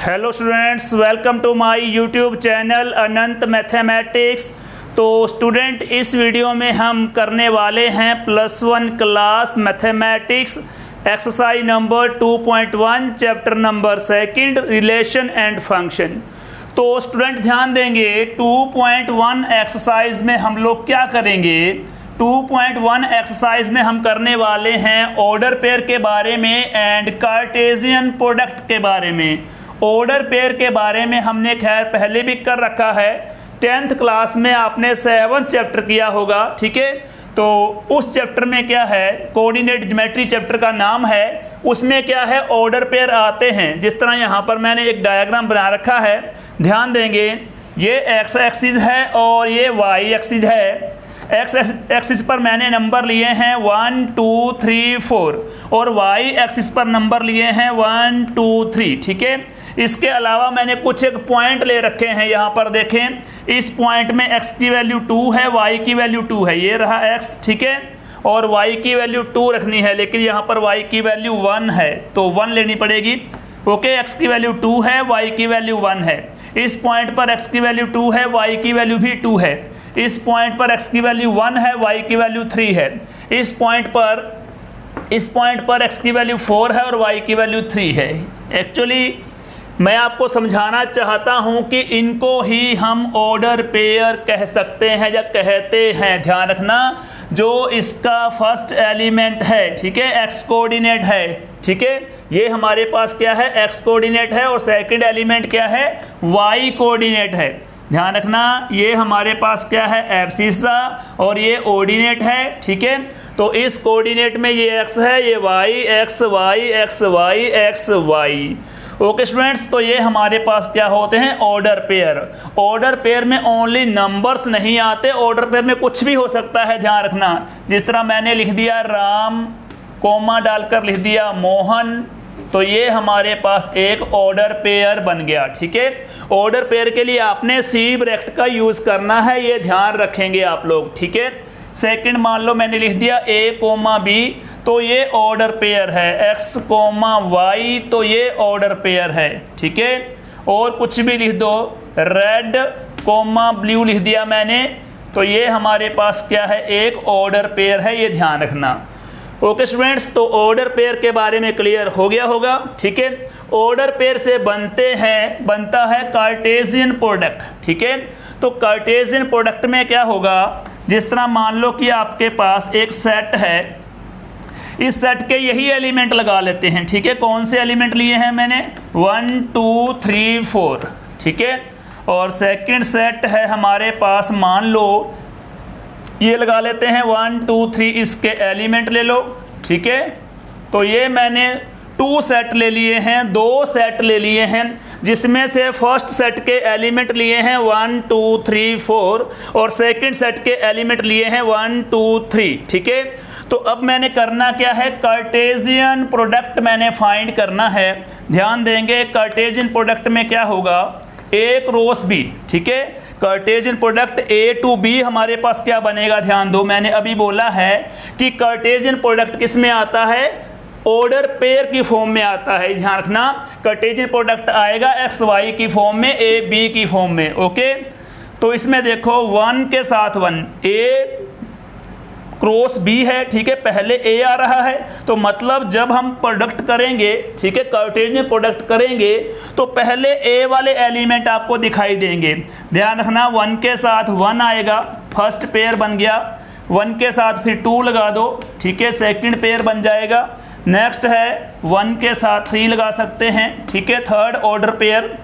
Hello students, welcome to my YouTube channel Anant mathematics. तो student, इस video में हम करने वाले हैं +1 class mathematics exercise number 2.1 chapter number 2 relation and function. तो स्टूडेंट ध्यान देंगे, 2.1 एक्सरसाइज में हम लोग क्या करेंगे। 2.1 एक्सरसाइज में हम करने वाले हैं ऑर्डर पेयर के बारे में एंड कार्टेशियन प्रोडक्ट के बारे में। ऑर्डर पेयर के बारे में हमने खैर पहले भी कर रखा है, 10th क्लास में आपने 7th चैप्टर किया होगा, ठीक है। तो उस चैप्टर में क्या है, कोऑर्डिनेट ज्योमेट्री चैप्टर का नाम है, उसमें क्या है ऑर्डर पेयर आते हैं। जिस तरह यहाँ पर मैंने एक डायग्राम बना रखा है, ध्यान देंगे, ये एक्स एक्सिस है और ये वाई एक्सिस है। एक्स एक्सिस पर मैंने नंबर लिए हैं 1 2 3 4 और वाई एक्सिस पर नंबर लिए हैं 1 2 3, ठीक है। इसके अलावा मैंने कुछ एक पॉइंट ले रखे हैं, यहाँ पर देखें, इस पॉइंट में x की वैल्यू 2 है, y की वैल्यू 2 है, ये रहा x, ठीक है, और y की वैल्यू 2 रखनी है, लेकिन यहाँ पर y की वैल्यू 1 है तो 1 लेनी पड़ेगी। ओके, x की वैल्यू 2 है, y की वैल्यू 1 है। इस पॉइंट पर x की वैल्यू 2 है, y की वैल्यू भी 2 है। इस पॉइंट पर x की वैल्यू 1 है, y की वैल्यू 3 है। इस पॉइंट पर x की वैल्यू 4 है और y की वैल्यू 3 है। एक्चुअली मैं आपको समझाना चाहता हूं कि इनको ही हम ऑर्डर पेयर कह सकते हैं या कहते हैं। ध्यान रखना, जो इसका फर्स्ट एलिमेंट है, ठीक है, x कोऑर्डिनेट है, ठीक है, ये हमारे पास क्या है, x कोऑर्डिनेट है, और सेकंड एलिमेंट क्या है, y कोऑर्डिनेट है। ध्यान रखना, ये हमारे पास क्या है, एब्सिसा, और ये ऑर्डिनेट है, ठीक है। तो इस कोऑर्डिनेट में ये x है, ये y, x y x y x y। Okay students, तो ये हमारे पास क्या होते हैं, ऑर्डर पेयर। ऑर्डर पेयर में ओनली नंबर्स नहीं आते, ऑर्डर पेयर में कुछ भी हो सकता है। ध्यान रखना, जिस तरह मैंने लिख दिया राम, कोमा डालकर लिख दिया मोहन, तो ये हमारे पास एक ऑर्डर पेयर बन गया, ठीक है। ऑर्डर पेयर के लिए आपने सी ब्रैकेट का यूज करना है, ये ध्यान रखेंगे आप लोग, ठीक है। सेकंड मान लो मैंने लिख दिया a, b, तो ये ऑर्डर पेयर है। x, y, तो ये ऑर्डर पेयर है, ठीक है। और कुछ भी लिख दो, रेड, ब्लू लिख दिया मैंने, तो ये हमारे पास क्या है, एक ऑर्डर पेयर है, ये ध्यान रखना। ओके स्टूडेंट्स, तो ऑर्डर पेयर के बारे में क्लियर हो गया होगा, ठीक है। ऑर्डर पेयर से बनता है कार्टेशियन प्रोडक्ट, ठीक है। तो कार्टेशियन प्रोडक्ट में क्या होगा, जिस तरह मान लो कि आपके पास एक सेट है, इस सेट के यही एलिमेंट लगा लेते हैं, ठीक है। कौन से एलिमेंट लिए हैं मैंने, 1 2 3 4, ठीक है। और सेकंड सेट है हमारे पास, मान लो ये लगा लेते हैं 1 2 3, इसके एलिमेंट ले लो, ठीक है। तो ये मैंने 2 सेट ले लिए हैं, 2 सेट ले लिए हैं, जिसमें से फर्स्ट सेट के एलिमेंट लिए हैं 1 2 3 4 और सेकंड सेट के एलिमेंट लिए हैं 1 2 3, ठीक है। तो अब मैंने करना क्या है, कार्टेशियन प्रोडक्ट मैंने फाइंड करना है। ध्यान देंगे, कार्टेशियन प्रोडक्ट में क्या होगा, a क्रॉस b, ठीक है। Cartesian product a to b हमारे पास क्या बनेगा, ध्यान दो, मैंने अभी बोला है कि कार्टेशियन प्रोडक्ट किस में आता है, ऑर्डर पेयर की फॉर्म में आता है। ध्यान रखना, कार्टेशियन प्रोडक्ट आएगा x y की फॉर्म में, a b की फॉर्म में, ओके। तो इसमें देखो 1 के साथ 1, a क्रॉस b है, ठीक है, पहले a आ रहा है, तो मतलब जब हम प्रोडक्ट करेंगे, ठीक है, कार्टेशियन प्रोडक्ट करेंगे, तो पहले a वाले एलिमेंट आपको दिखाई देंगे। ध्यान रखना, 1 के साथ 1 आएगा, फर्स्ट पेयर बन गया, 1 के साथ फिर 2 लगा दो, ठीक है, सेकंड पेयर बन जाएगा। नेक्स्ट है 1 के साथ 3 लगा सकते हैं, ठीक है, थर्ड ऑर्डर पेयर।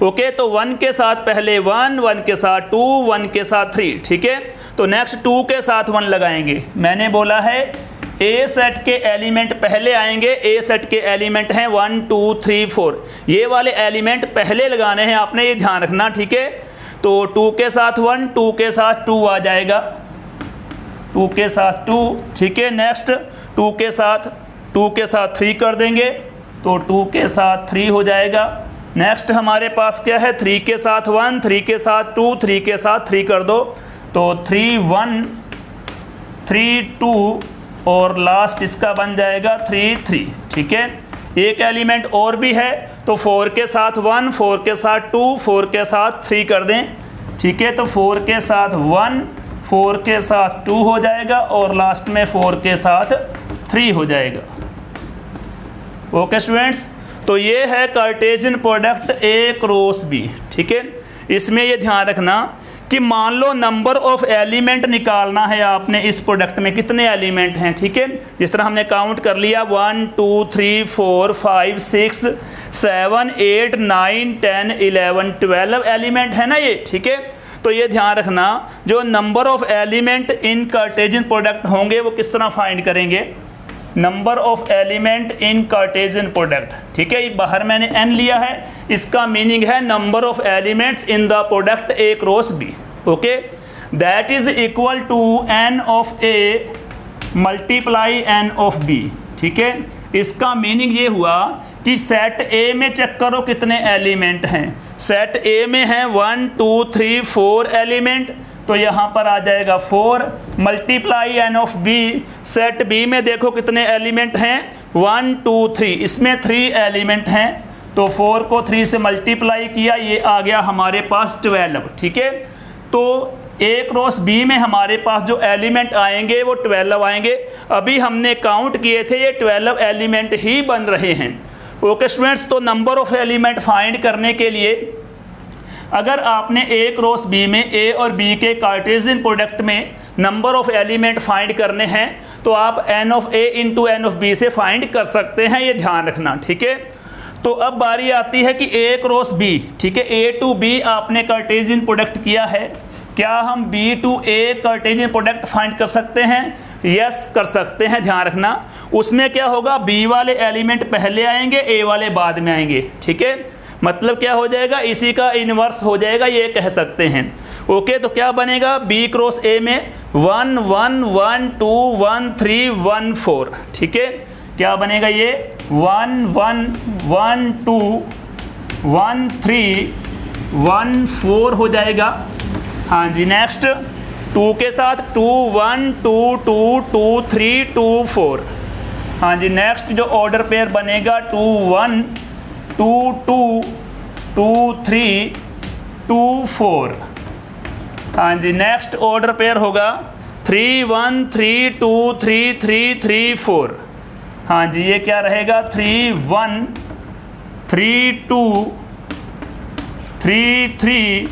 ओके, तो 1 के साथ पहले 1, 1 के साथ 2, 1 के साथ 3, ठीक है। तो नेक्स्ट 2 के साथ 1 लगाएंगे। मैंने बोला है ए सेट के एलिमेंट पहले आएंगे, ए सेट के एलिमेंट हैं 1 2 3 4, ये वाले एलिमेंट पहले लगाने हैं आपने, ये ध्यान रखना, ठीक है। तो 2 के साथ 1, 2 के साथ 2 आ जाएगा, 2 के साथ 2, ठीक है। नेक्स्ट 2 के साथ 3 कर देंगे, तो 2 के साथ 3 हो जाएगा। नेक्स्ट हमारे पास क्या है, 3 के साथ 1, 3 के साथ 2, 3 के साथ 3 कर दो, तो 3 1 3 2 और लास्ट इसका बन जाएगा 3 3, ठीक है। एक एलिमेंट और भी है, तो 4 के साथ 1, 4 के साथ 2, 4 के साथ 3 कर दें, ठीक है। तो 4 के साथ 1, 4 के साथ 2 हो जाएगा और लास्ट में 4 के साथ 3 हो जाएगा। ओके स्टूडेंट्स, तो ये है Cartesian product A cross B, ठीक है। इसमें ये ध्यान रखना कि मान लो नंबर ऑफ एलिमेंट निकालना है आपने, इस प्रोडक्ट में कितने एलिमेंट हैं, ठीक है। जिस तरह हमने काउंट कर लिया 1 2 3 4 5 6 7 8 9 10 11 12 एलिमेंट है ना ये, ठीक है। तो ये ध्यान रखना जो number of element in Cartesian product होंगे वो किस तरह फाइंड करेंगे, number of element in Cartesian product, ठीक है। बाहर मैंने n लिया है, इसका मीनिंग है number of elements in the product A cross B, okay. That is equal to n of A multiply n of B, ठीक है। इसका मीनिंग ये हुआ कि सेट A में चेक करो कितने एलिमेंट हैं। सेट A में है 1 2 3 4 एलिमेंट, तो यहाँ पर आ जाएगा 4 multiply n of B। Set B में देखो कितने एलिमेंट हैं 1 2 3, इसमें 3 एलिमेंट हैं, तो 4 को 3 से मल्टीप्लाई किया, ये आ गया हमारे पास 12, ठीक है। तो A क्रॉस B में हमारे पास जो एलिमेंट आएंगे वो 12 आएंगे। अभी हमने काउंट किए थे, ये 12 एलिमेंट ही बन रहे हैं। ओके स्टूडेंट्स, तो नंबर ऑफ एलिमेंट फाइंड करने के लिए अगर आपने A क्रॉस B में A और B के कार्टेशियन प्रोडक्ट में नंबर ऑफ एलिमेंट फाइंड करने हैं तो आप n of A into n of B से फाइंड कर सकते हैं, ये ध्यान रखना, ठीक है। तो अब बारी आती है कि A क्रॉस B, ठीक है। A टू B आपने कार्टेशियन प्रोडक्ट किया है, क्या हम B to A Cartesian product find कर सकते हैं? यस, कर सकते हैं। ध्यान रखना उसमें क्या होगा, B वाले एलिमेंट पहले आएंगे, A वाले बाद में आएंगे, ठीक है। मतलब क्या हो जाएगा, इसी का इन्वर्स हो जाएगा, ये कह सकते हैं। ओके, तो क्या बनेगा B क्रॉस A में 1 1 1 2 1 3 1 4, ठीक है। क्या बनेगा ये 1 1 1 2 1 3 1 4 हो जाएगा। हाँ जी, नेक्स्ट 2 के साथ 2 1 2 2 2 3 2 4। हाँ जी, नेक्स्ट जो ऑर्डर पेयर बनेगा 2 1 2 2 2 3 2 4। हाँ जी, नेक्स्ट ऑर्डर पेयर होगा 3 1 3 2 3 3 3 4। हाँ जी, ये क्या रहेगा 3 1 3 2 3 3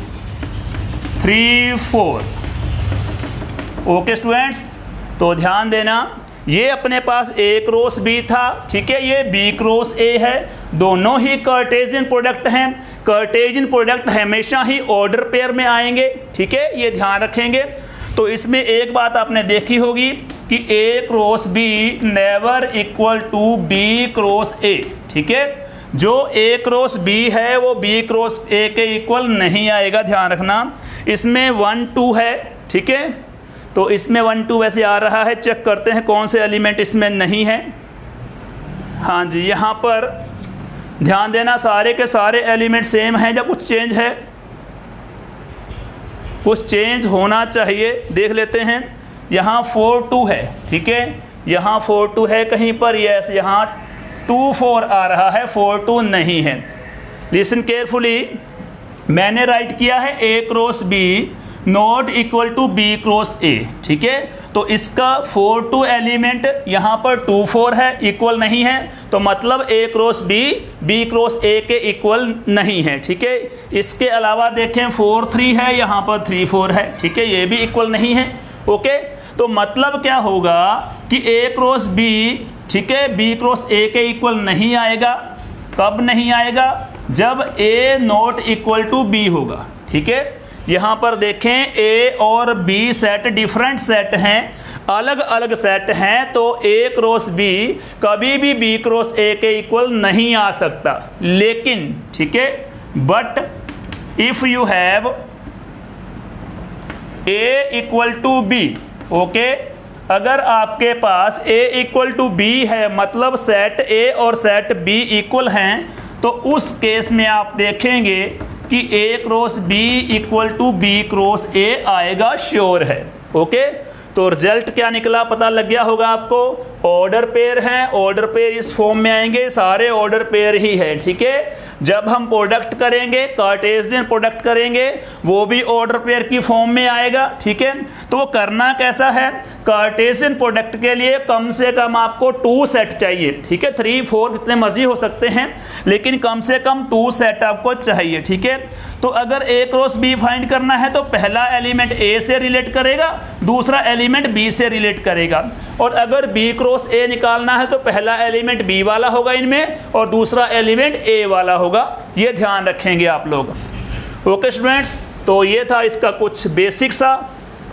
3 4। ओके स्टूडेंट्स, तो ध्यान देना ये अपने पास A क्रॉस B था, ठीक है। ये B क्रॉस A है, दोनों ही कार्टेशियन प्रोडक्ट हैं। कार्टेशियन प्रोडक्ट हमेशा ही ऑर्डर पेयर में आएंगे, ठीक है, ये ध्यान रखेंगे। तो इसमें एक बात आपने देखी होगी कि A cross B never equal to B cross A, ठीक है। जो A क्रॉस B है वो B क्रॉस A के इक्वल नहीं आएगा, ध्यान रखना। इसमें 1 2 है, ठीक है। तो इसमें 1 2 वैसे आ रहा है, चेक करते हैं कौन से एलिमेंट इसमें नहीं है। हाँ जी, यहाँ पर ध्यान देना सारे के सारे एलिमेंट सेम हैं या कुछ चेंज है, कुछ चेंज होना चाहिए, देख लेते हैं। यहाँ 4 2 है, ठीक है, यहाँ 4 2 है कहीं पर, यस, यहाँ 2 4 आ रहा है, 4 2 नहीं है। लिसन केयरफुली, मैंने राइट किया है A cross B not equal to B cross A, ठीक है। तो इसका 4 2 एलिमेंट यहाँ पर 2 4 है, इक्वल नहीं है, तो मतलब A cross B B cross A के इक्वल नहीं है, ठीक है। इसके अलावा देखें 4 3 है, यहाँ पर 3 4 है, ठीक है, ये भी इक्वल नहीं है। ओके, तो मतलब क्या होगा कि A क्रॉस B, ठीक है, B क्रॉस A के इक्वल नहीं आएगा। कब नहीं आएगा? जब A not equal to B होगा, ठीक है। यहाँ पर देखें A और B सेट डिफरेंट सेट हैं, अलग अलग सेट हैं, तो A क्रॉस B कभी भी B क्रॉस A के इक्वल नहीं आ सकता। लेकिन ठीक है, but if you have A equal to B, okay, अगर आपके पास A इक्वल टू B है, मतलब सेट A और सेट B इक्वल हैं, तो उस केस में आप देखेंगे कि A cross B equal to B cross A आएगा, श्योर है। ओके, तो रिजल्ट क्या निकला पता लग गया होगा आपको। ऑर्डर पेयर हैं, ऑर्डर पेयर इस फॉर्म में आएंगे, सारे ऑर्डर पेयर ही है, ठीक है। जब हम प्रोडक्ट करेंगे, कार्टेशियन प्रोडक्ट करेंगे, वो भी ऑर्डर पेयर की फॉर्म में आएगा, ठीक है। तो वो करना कैसा है, कार्टेशियन प्रोडक्ट के लिए कम से कम आपको 2 सेट चाहिए, ठीक है। 3, 4 जितने मर्जी हो सकते हैं, लेकिन कम से कम 2 सेट आपको चाहिए, ठीक है। तो अगर A क्रॉस B फाइंड करना है तो पहला एलिमेंट A से रिलेट करेगा, दूसरा एलिमेंट B से रिलेट करेगा। और अगर B क्रॉस A निकालना है तो पहला एलिमेंट B वाला होगा इनमें और दूसरा एलिमेंट A वाला होगा, ये ध्यान रखेंगे आप लोग। ओके स्टूडेंट्स, तो ये था इसका कुछ बेसिक सा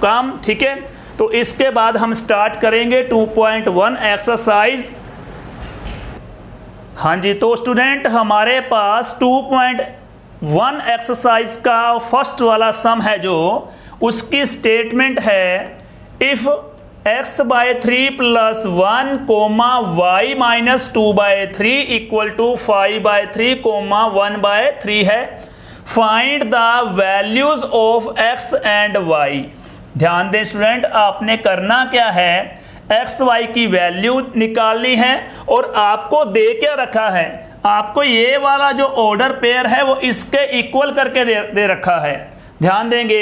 काम, ठीक है। तो इसके बाद हम स्टार्ट करेंगे 2.1 एक्सरसाइज। हाँ जी, तो स्टूडेंट हमारे पास 2.1 एक्सरसाइज का फर्स्ट वाला सम है जो उसकी स्टेटमेंट है, इफ x/3 + 1, y - 2/3 = 5/3, 1/3 है। Find the values of x and y। ध्यान दें स्टूडेंट, आपने करना क्या है, एक्स वाई की वैल्यू निकालनी है और आपको दे क्या रखा है, आपको ये वाला जो ऑर्डर पेयर है वो इसके इक्वल करके दे रखा है। ध्यान देंगे,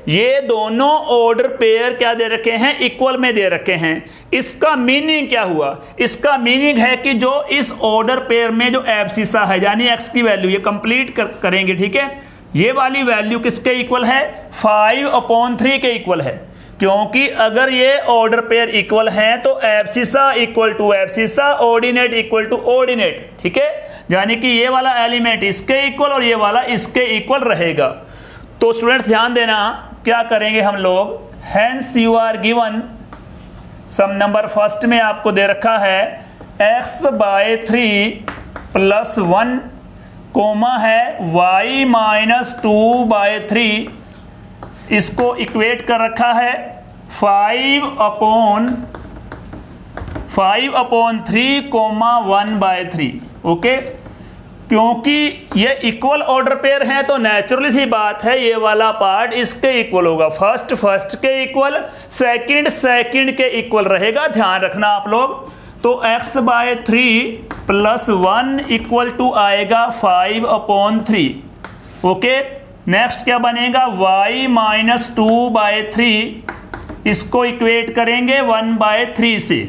ये दोनों ऑर्डर पेयर क्या दे रखे हैं, इक्वल में दे रखे हैं। इसका मीनिंग क्या हुआ, इसका मीनिंग है कि जो इस ऑर्डर पेयर में जो एब्सिसा है यानी एक्स की वैल्यू, ये कंप्लीट करेंगे, ठीक है। ये वाली वैल्यू किसके इक्वल है, 5/3 के इक्वल है, क्योंकि अगर ये ऑर्डर पेयर इक्वल हैं तो abscissa equal to abscissa, ordinate equal to ordinate, ठीक है। यानी कि ये वाला एलिमेंट इसके इक्वल और ये वाला इसके इक्वल रहेगा। तो स्टूडेंट्स ध्यान देना, क्या करेंगे हम लोग, hence you are given some number, first में आपको दे रखा है x/3 + 1, कोमा है y - 2/3, इसको इक्वेट कर रखा है 5/3, 1/3, ओके। क्योंकि ये इक्वल ऑर्डर पेयर है तो नेचुरली सी बात है ये वाला पार्ट इसके इक्वल होगा, फर्स्ट के इक्वल, सेकंड के इक्वल रहेगा, ध्यान रखना आप लोग। तो x/3 + 1 = आएगा 5/3, ओके। नेक्स्ट क्या बनेगा, y - 2/3, इसको इक्वेट करेंगे 1/3 से,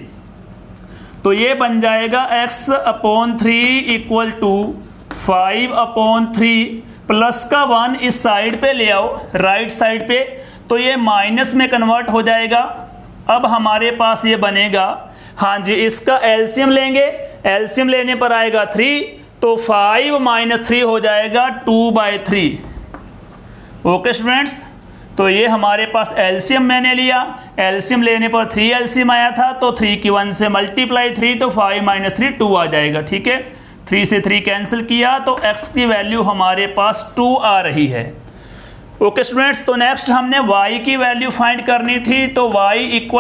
तो ये बन जाएगा x/3 = 5/3, प्लस का 1 इस साइड पे ले आओ, राइट साइड पे, तो ये माइनस में कन्वर्ट हो जाएगा। अब हमारे पास ये बनेगा, हाँ जी, इसका एलसीएम लेंगे, एलसीएम लेने पर आएगा 3, तो 5 - 3 हो जाएगा 2/3, ओके स्टूडेंट्स। तो ये हमारे पास एलसीएम मैंने लिया, एलसीएम लेने पर 3 एलसीएम आया था, तो 3 की 1 से मल्टीप्लाई 3, तो 5 - 3 2 आ जाएगा, ठीक है। 3 से 3 कैंसिल किया तो x की वैल्यू हमारे पास 2 आ रही है, ओके स्टूडेंट्स। तो नेक्स्ट हमने y की वैल्यू फाइंड करनी थी, तो y =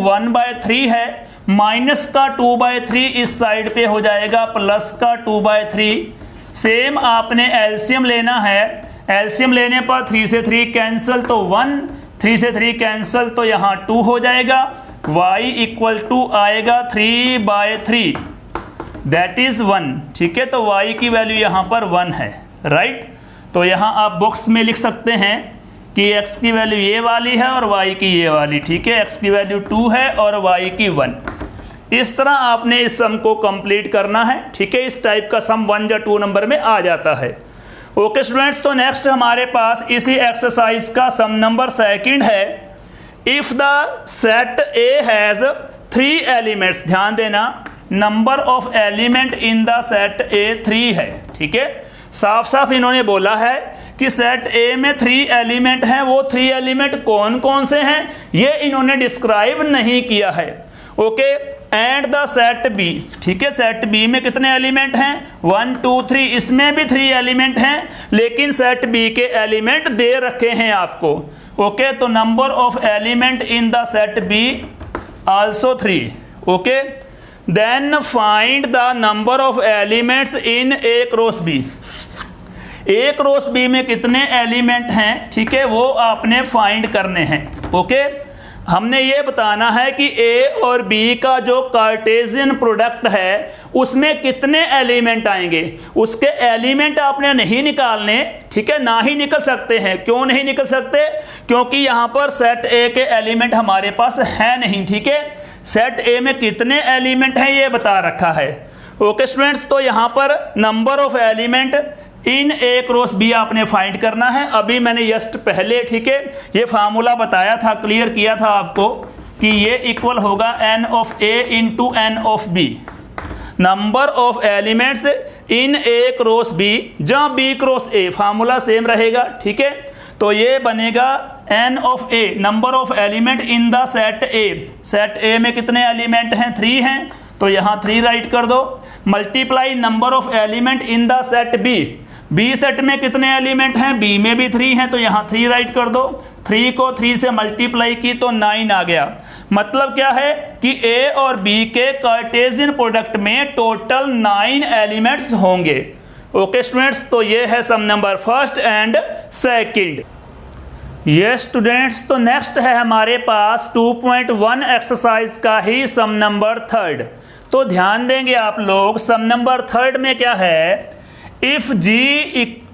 1/3 है, माइनस का 2/3 इस साइड पे हो जाएगा, प्लस का 2/3। सेम आपने एलसीएम लेना है, एलसीएम लेने पर 3 से 3 कैंसिल तो 1, 3 से 3 कैंसिल तो यहाँ 2 हो जाएगा, y = आएगा 3/3, दैट इज 1, ठीक है। तो y की वैल्यू यहाँ पर 1 है, राइट। तो यहाँ आप बॉक्स में लिख सकते हैं कि x की वैल्यू ये वाली है और y की ये वाली, ठीक है। x की वैल्यू 2 है और y की 1। इस तरह आपने इस सम को कंप्लीट करना है, ठीक है। इस टाइप का सम 1 या 2 नंबर में आ जाता है, ओके स्टूडेंट्स। तो नेक्स्ट हमारे पास इसी एक्सरसाइज का सम नंबर सेकंड है, if the set A has 3 elements. ध्यान देना, number of element in the set A 3 है, ठीक है। साफ साफ इन्होंने बोला है कि सेट A में 3 एलिमेंट हैं, वो 3 एलिमेंट कौन कौन से हैं ये इन्होंने डिस्क्राइब नहीं किया है, okay. And the set B, ठीक है। सेट B में कितने एलिमेंट हैं, 1 2 3, इसमें भी 3 एलिमेंट हैं, लेकिन सेट B के एलिमेंट दे रखे हैं आपको, ओके। तो number of element in the set B also 3, okay. Then find the number of elements in A cross B। A cross B में कितने एलिमेंट हैं, ठीक है, वो आपने फाइंड करने हैं, ओके। हमने ये बताना है कि ए और बी का जो कार्टेशियन प्रोडक्ट है उसमें कितने एलिमेंट आएंगे। उसके एलिमेंट आपने नहीं निकालने, ठीक है, ना ही निकल सकते हैं। क्यों नहीं निकल सकते? क्योंकि यहाँ पर सेट ए के एलिमेंट हमारे पास है नहीं, ठीक है। सेट ए में कितने एलिमेंट हैं ये बता रखा है। ओके स्टूडेंट्स, तो यहाँ पर number of element in A cross B आपने फाइंड करना है। अभी मैंने जस्ट पहले, ठीक है, ये फार्मूला बताया था, क्लियर किया था आपको कि ये इक्वल होगा n of A into n of B, number of elements in A cross B जहाँ B cross A, formula same रहेगा, ठीक है। तो ये बनेगा n of A, number of element in the set A. Set A में कितने element हैं? 3 हैं, तो यहाँ 3 राइट कर दो, multiply number of element in the set B. B set में कितने एलिमेंट हैं? बी में भी 3 हैं, तो यहाँ 3 राइट कर दो। 3 को 3 से मल्टीप्लाई की तो 9 आ गया। मतलब क्या है कि ए और बी के कार्टेशियन प्रोडक्ट में टोटल 9 एलिमेंट्स होंगे। ओके स्टूडेंट्स, तो ये है sum number first and second. ये स्टूडेंट्स, तो नेक्स्ट है हमारे पास 2.1 एक्सरसाइज का ही सम नंबर थर्ड। तो ध्यान देंगे आप लोग, सम नंबर थर्ड में क्या है, इफ जी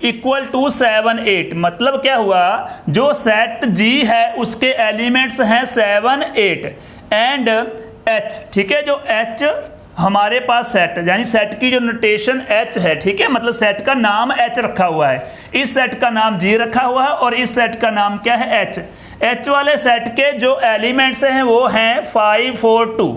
इक्वल टू 7 8, मतलब क्या हुआ, जो सेट जी है उसके एलिमेंट्स हैं 7 8 एंड एच, ठीक है। जो एच हमारे पास सेट, यानी सेट की जो नोटेशन एच है, ठीक है, मतलब सेट का नाम एच रखा हुआ है, इस सेट का नाम जी रखा हुआ है और इस सेट का नाम क्या है? एच। एच वाले सेट के जो एलिमेंट्स हैं वो हैं 5 4 2।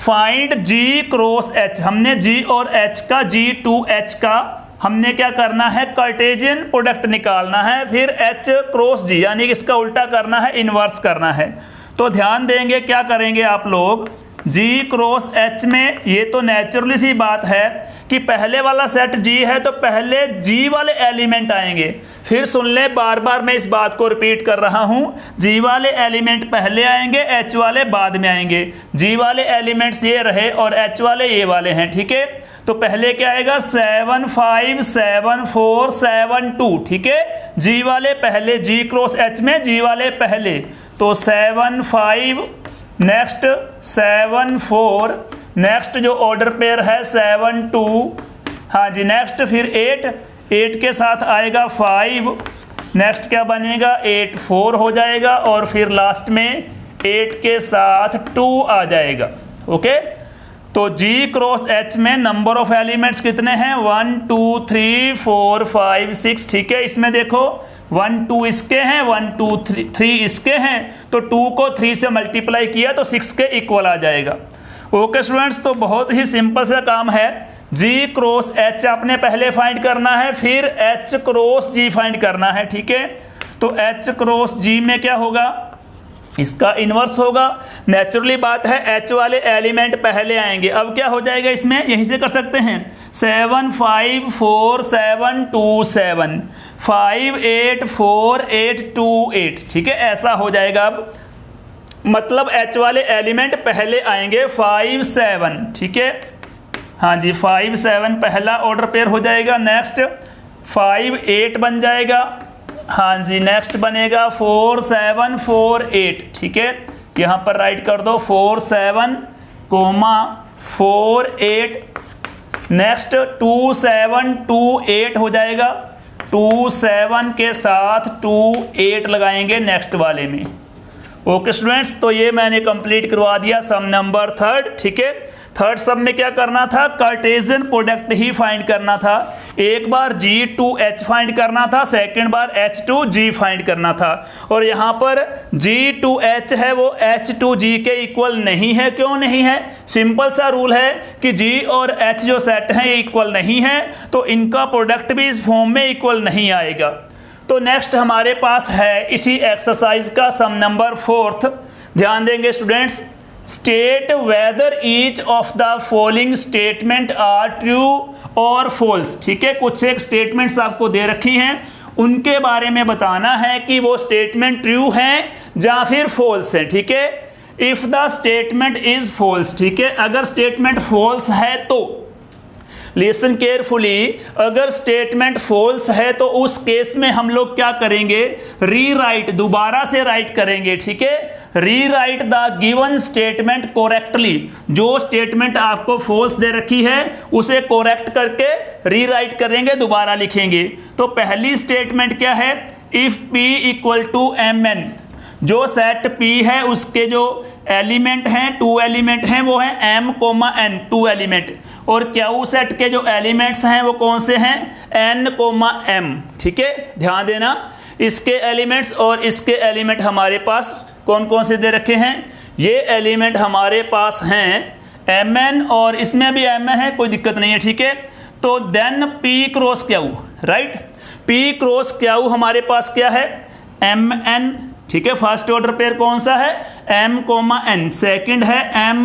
फाइंड जी क्रॉस एच, हमने जी और एच का, जी टू एच का हमने क्या करना है? कार्टेशियन प्रोडक्ट निकालना है। फिर एच क्रॉस जी, यानी कि इसका उल्टा करना है, इन्वर्स करना है। तो ध्यान देंगे क्या करेंगे आप लोग, G क्रॉस H में, ये तो नेचुरली सी बात है कि पहले वाला सेट G है तो पहले G वाले एलिमेंट आएंगे। फिर सुन ले, बार बार मैं इस बात को रिपीट कर रहा हूँ, G वाले एलिमेंट पहले आएंगे, H वाले बाद में आएंगे। G वाले एलिमेंट्स ये रहे और H वाले ये वाले हैं, ठीक है। तो पहले क्या आएगा? 7 5 7 4 7 2, ठीक है। G वाले पहले, G क्रॉस H में G वाले पहले, तो 7 5, नेक्स्ट 7 4, नेक्स्ट जो ऑर्डर पेयर है 7 2, हाँ जी, नेक्स्ट फिर 8 के साथ आएगा 5, नेक्स्ट क्या बनेगा? 8 4 हो जाएगा और फिर लास्ट में 8 के साथ 2 आ जाएगा। ओके, तो G क्रॉस H में नंबर ऑफ एलिमेंट्स कितने हैं? 1 2 3 4 5 6, ठीक है। इसमें देखो 1 2 इसके हैं, 1 2 3 इसके हैं, तो 2 को 3 से मल्टीप्लाई किया तो 6 के इक्वल आ जाएगा। ओके स्टूडेंट्स, तो बहुत ही सिंपल सा काम है। G क्रॉस H आपने पहले फाइंड करना है, फिर H क्रॉस G फाइंड करना है, ठीक है। तो H क्रॉस G में क्या होगा? इसका इन्वर्स होगा। नेचुरली बात है, H वाले एलिमेंट पहले आएंगे। अब क्या हो जाएगा इसमें? यहीं से कर सकते हैं, 7 5 4 7 2 7 5 8 4 8 2 8, ठीक है, ऐसा हो जाएगा। अब मतलब H वाले एलिमेंट पहले आएंगे 5 7, ठीक है, हाँ जी, 5 7 पहला ऑर्डर पेयर हो जाएगा। नेक्स्ट 5 8 बन जाएगा, हाँ जी, नेक्स्ट बनेगा 4 7 4 8, ठीक है। यहाँ पर राइट कर दो 4 7 4 8, नेक्स्ट 2 7 2 8 हो जाएगा। 2 7 के साथ 2 8 लगाएंगे नेक्स्ट वाले में। ओके स्टूडेंट्स, तो ये मैंने कंप्लीट करवा दिया सम नंबर थर्ड, ठीक है। थर्ड सम में क्या करना था? कार्टेशियन प्रोडक्ट ही फाइंड करना था। एक बार G टू H फाइंड करना था, सेकंड बार H टू G फाइंड करना था। और यहाँ पर G टू H है वो H टू G के इक्वल नहीं है। क्यों नहीं है? सिंपल सा रूल है कि G और H जो सेट हैं ये इक्वल नहीं है, तो इनका प्रोडक्ट भी इस फॉर्म में इक्वल नहीं आएगा। तो नेक्स्ट हमारे पास है इसी एक्सरसाइज का सम नंबर फोर्थ। ध्यान देंगे students, state whether each of the following statement are true और फॉल्स, ठीक है। कुछ एक स्टेटमेंट्स आपको दे रखी हैं, उनके बारे में बताना है कि वो स्टेटमेंट ट्रू हैं या फिर फॉल्स है, ठीक है। If the statement is false, ठीक है, अगर स्टेटमेंट फॉल्स है तो लिसन केयरफुली, अगर स्टेटमेंट फॉल्स है तो उस केस में हम लोग क्या करेंगे, रीराइट, दोबारा से राइट करेंगे, ठीक है। Rewrite the given statement correctly, जो स्टेटमेंट आपको फॉल्स दे रखी है उसे करेक्ट करके रीराइट करेंगे, दोबारा लिखेंगे। तो पहली स्टेटमेंट क्या है, if P equal to MN, जो सेट P है उसके जो एलिमेंट हैं, 2 एलिमेंट हैं, वो हैं M, N, 2 एलिमेंट, और क्यू सेट के जो एलिमेंट्स हैं वो कौन से हैं, N, M, ठीक है। ध्यान देना, इसके एलिमेंट्स और इसके एलिमेंट हमारे पास कौन कौन से दे रखे हैं, ये एलिमेंट हमारे पास हैं Mn और इसमें भी Mn है, कोई दिक्कत नहीं है, ठीक है। तो then P cross Q, right, P cross Q हमारे पास क्या है, Mn, ठीक है। फर्स्ट ऑर्डर पेयर कौन सा है, M, N, सेकंड है M,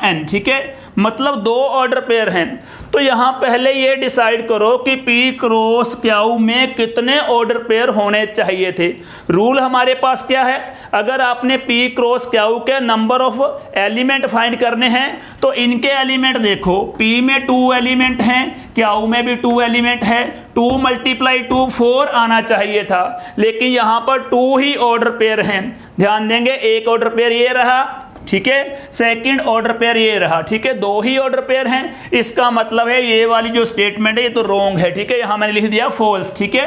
N, ठीक है, मतलब 2 ऑर्डर पेयर हैं। तो यहां पहले ये डिसाइड करो कि P क्रॉस क्यू में कितने ऑर्डर पेयर होने चाहिए थे। रूल हमारे पास क्या है, अगर आपने P क्रॉस क्यू के नंबर ऑफ एलिमेंट फाइंड करने हैं तो इनके एलिमेंट देखो, P में 2 एलिमेंट हैं, क्यू में भी 2 एलिमेंट है, 2 × 2 4 आना चाहिए था, लेकिन यहां पर 2 ही ऑर्डर पेयर हैं। ध्यान देंगे, एक ऑर्डर पेयर ये रहा, ठीक है, सेकंड ऑर्डर पेयर ये रहा, ठीक है, 2 ही ऑर्डर पेयर हैं। इसका मतलब है ये वाली जो स्टेटमेंट है ये तो रॉन्ग है, ठीक है, यहां मैंने लिख दिया फॉल्स, ठीक है,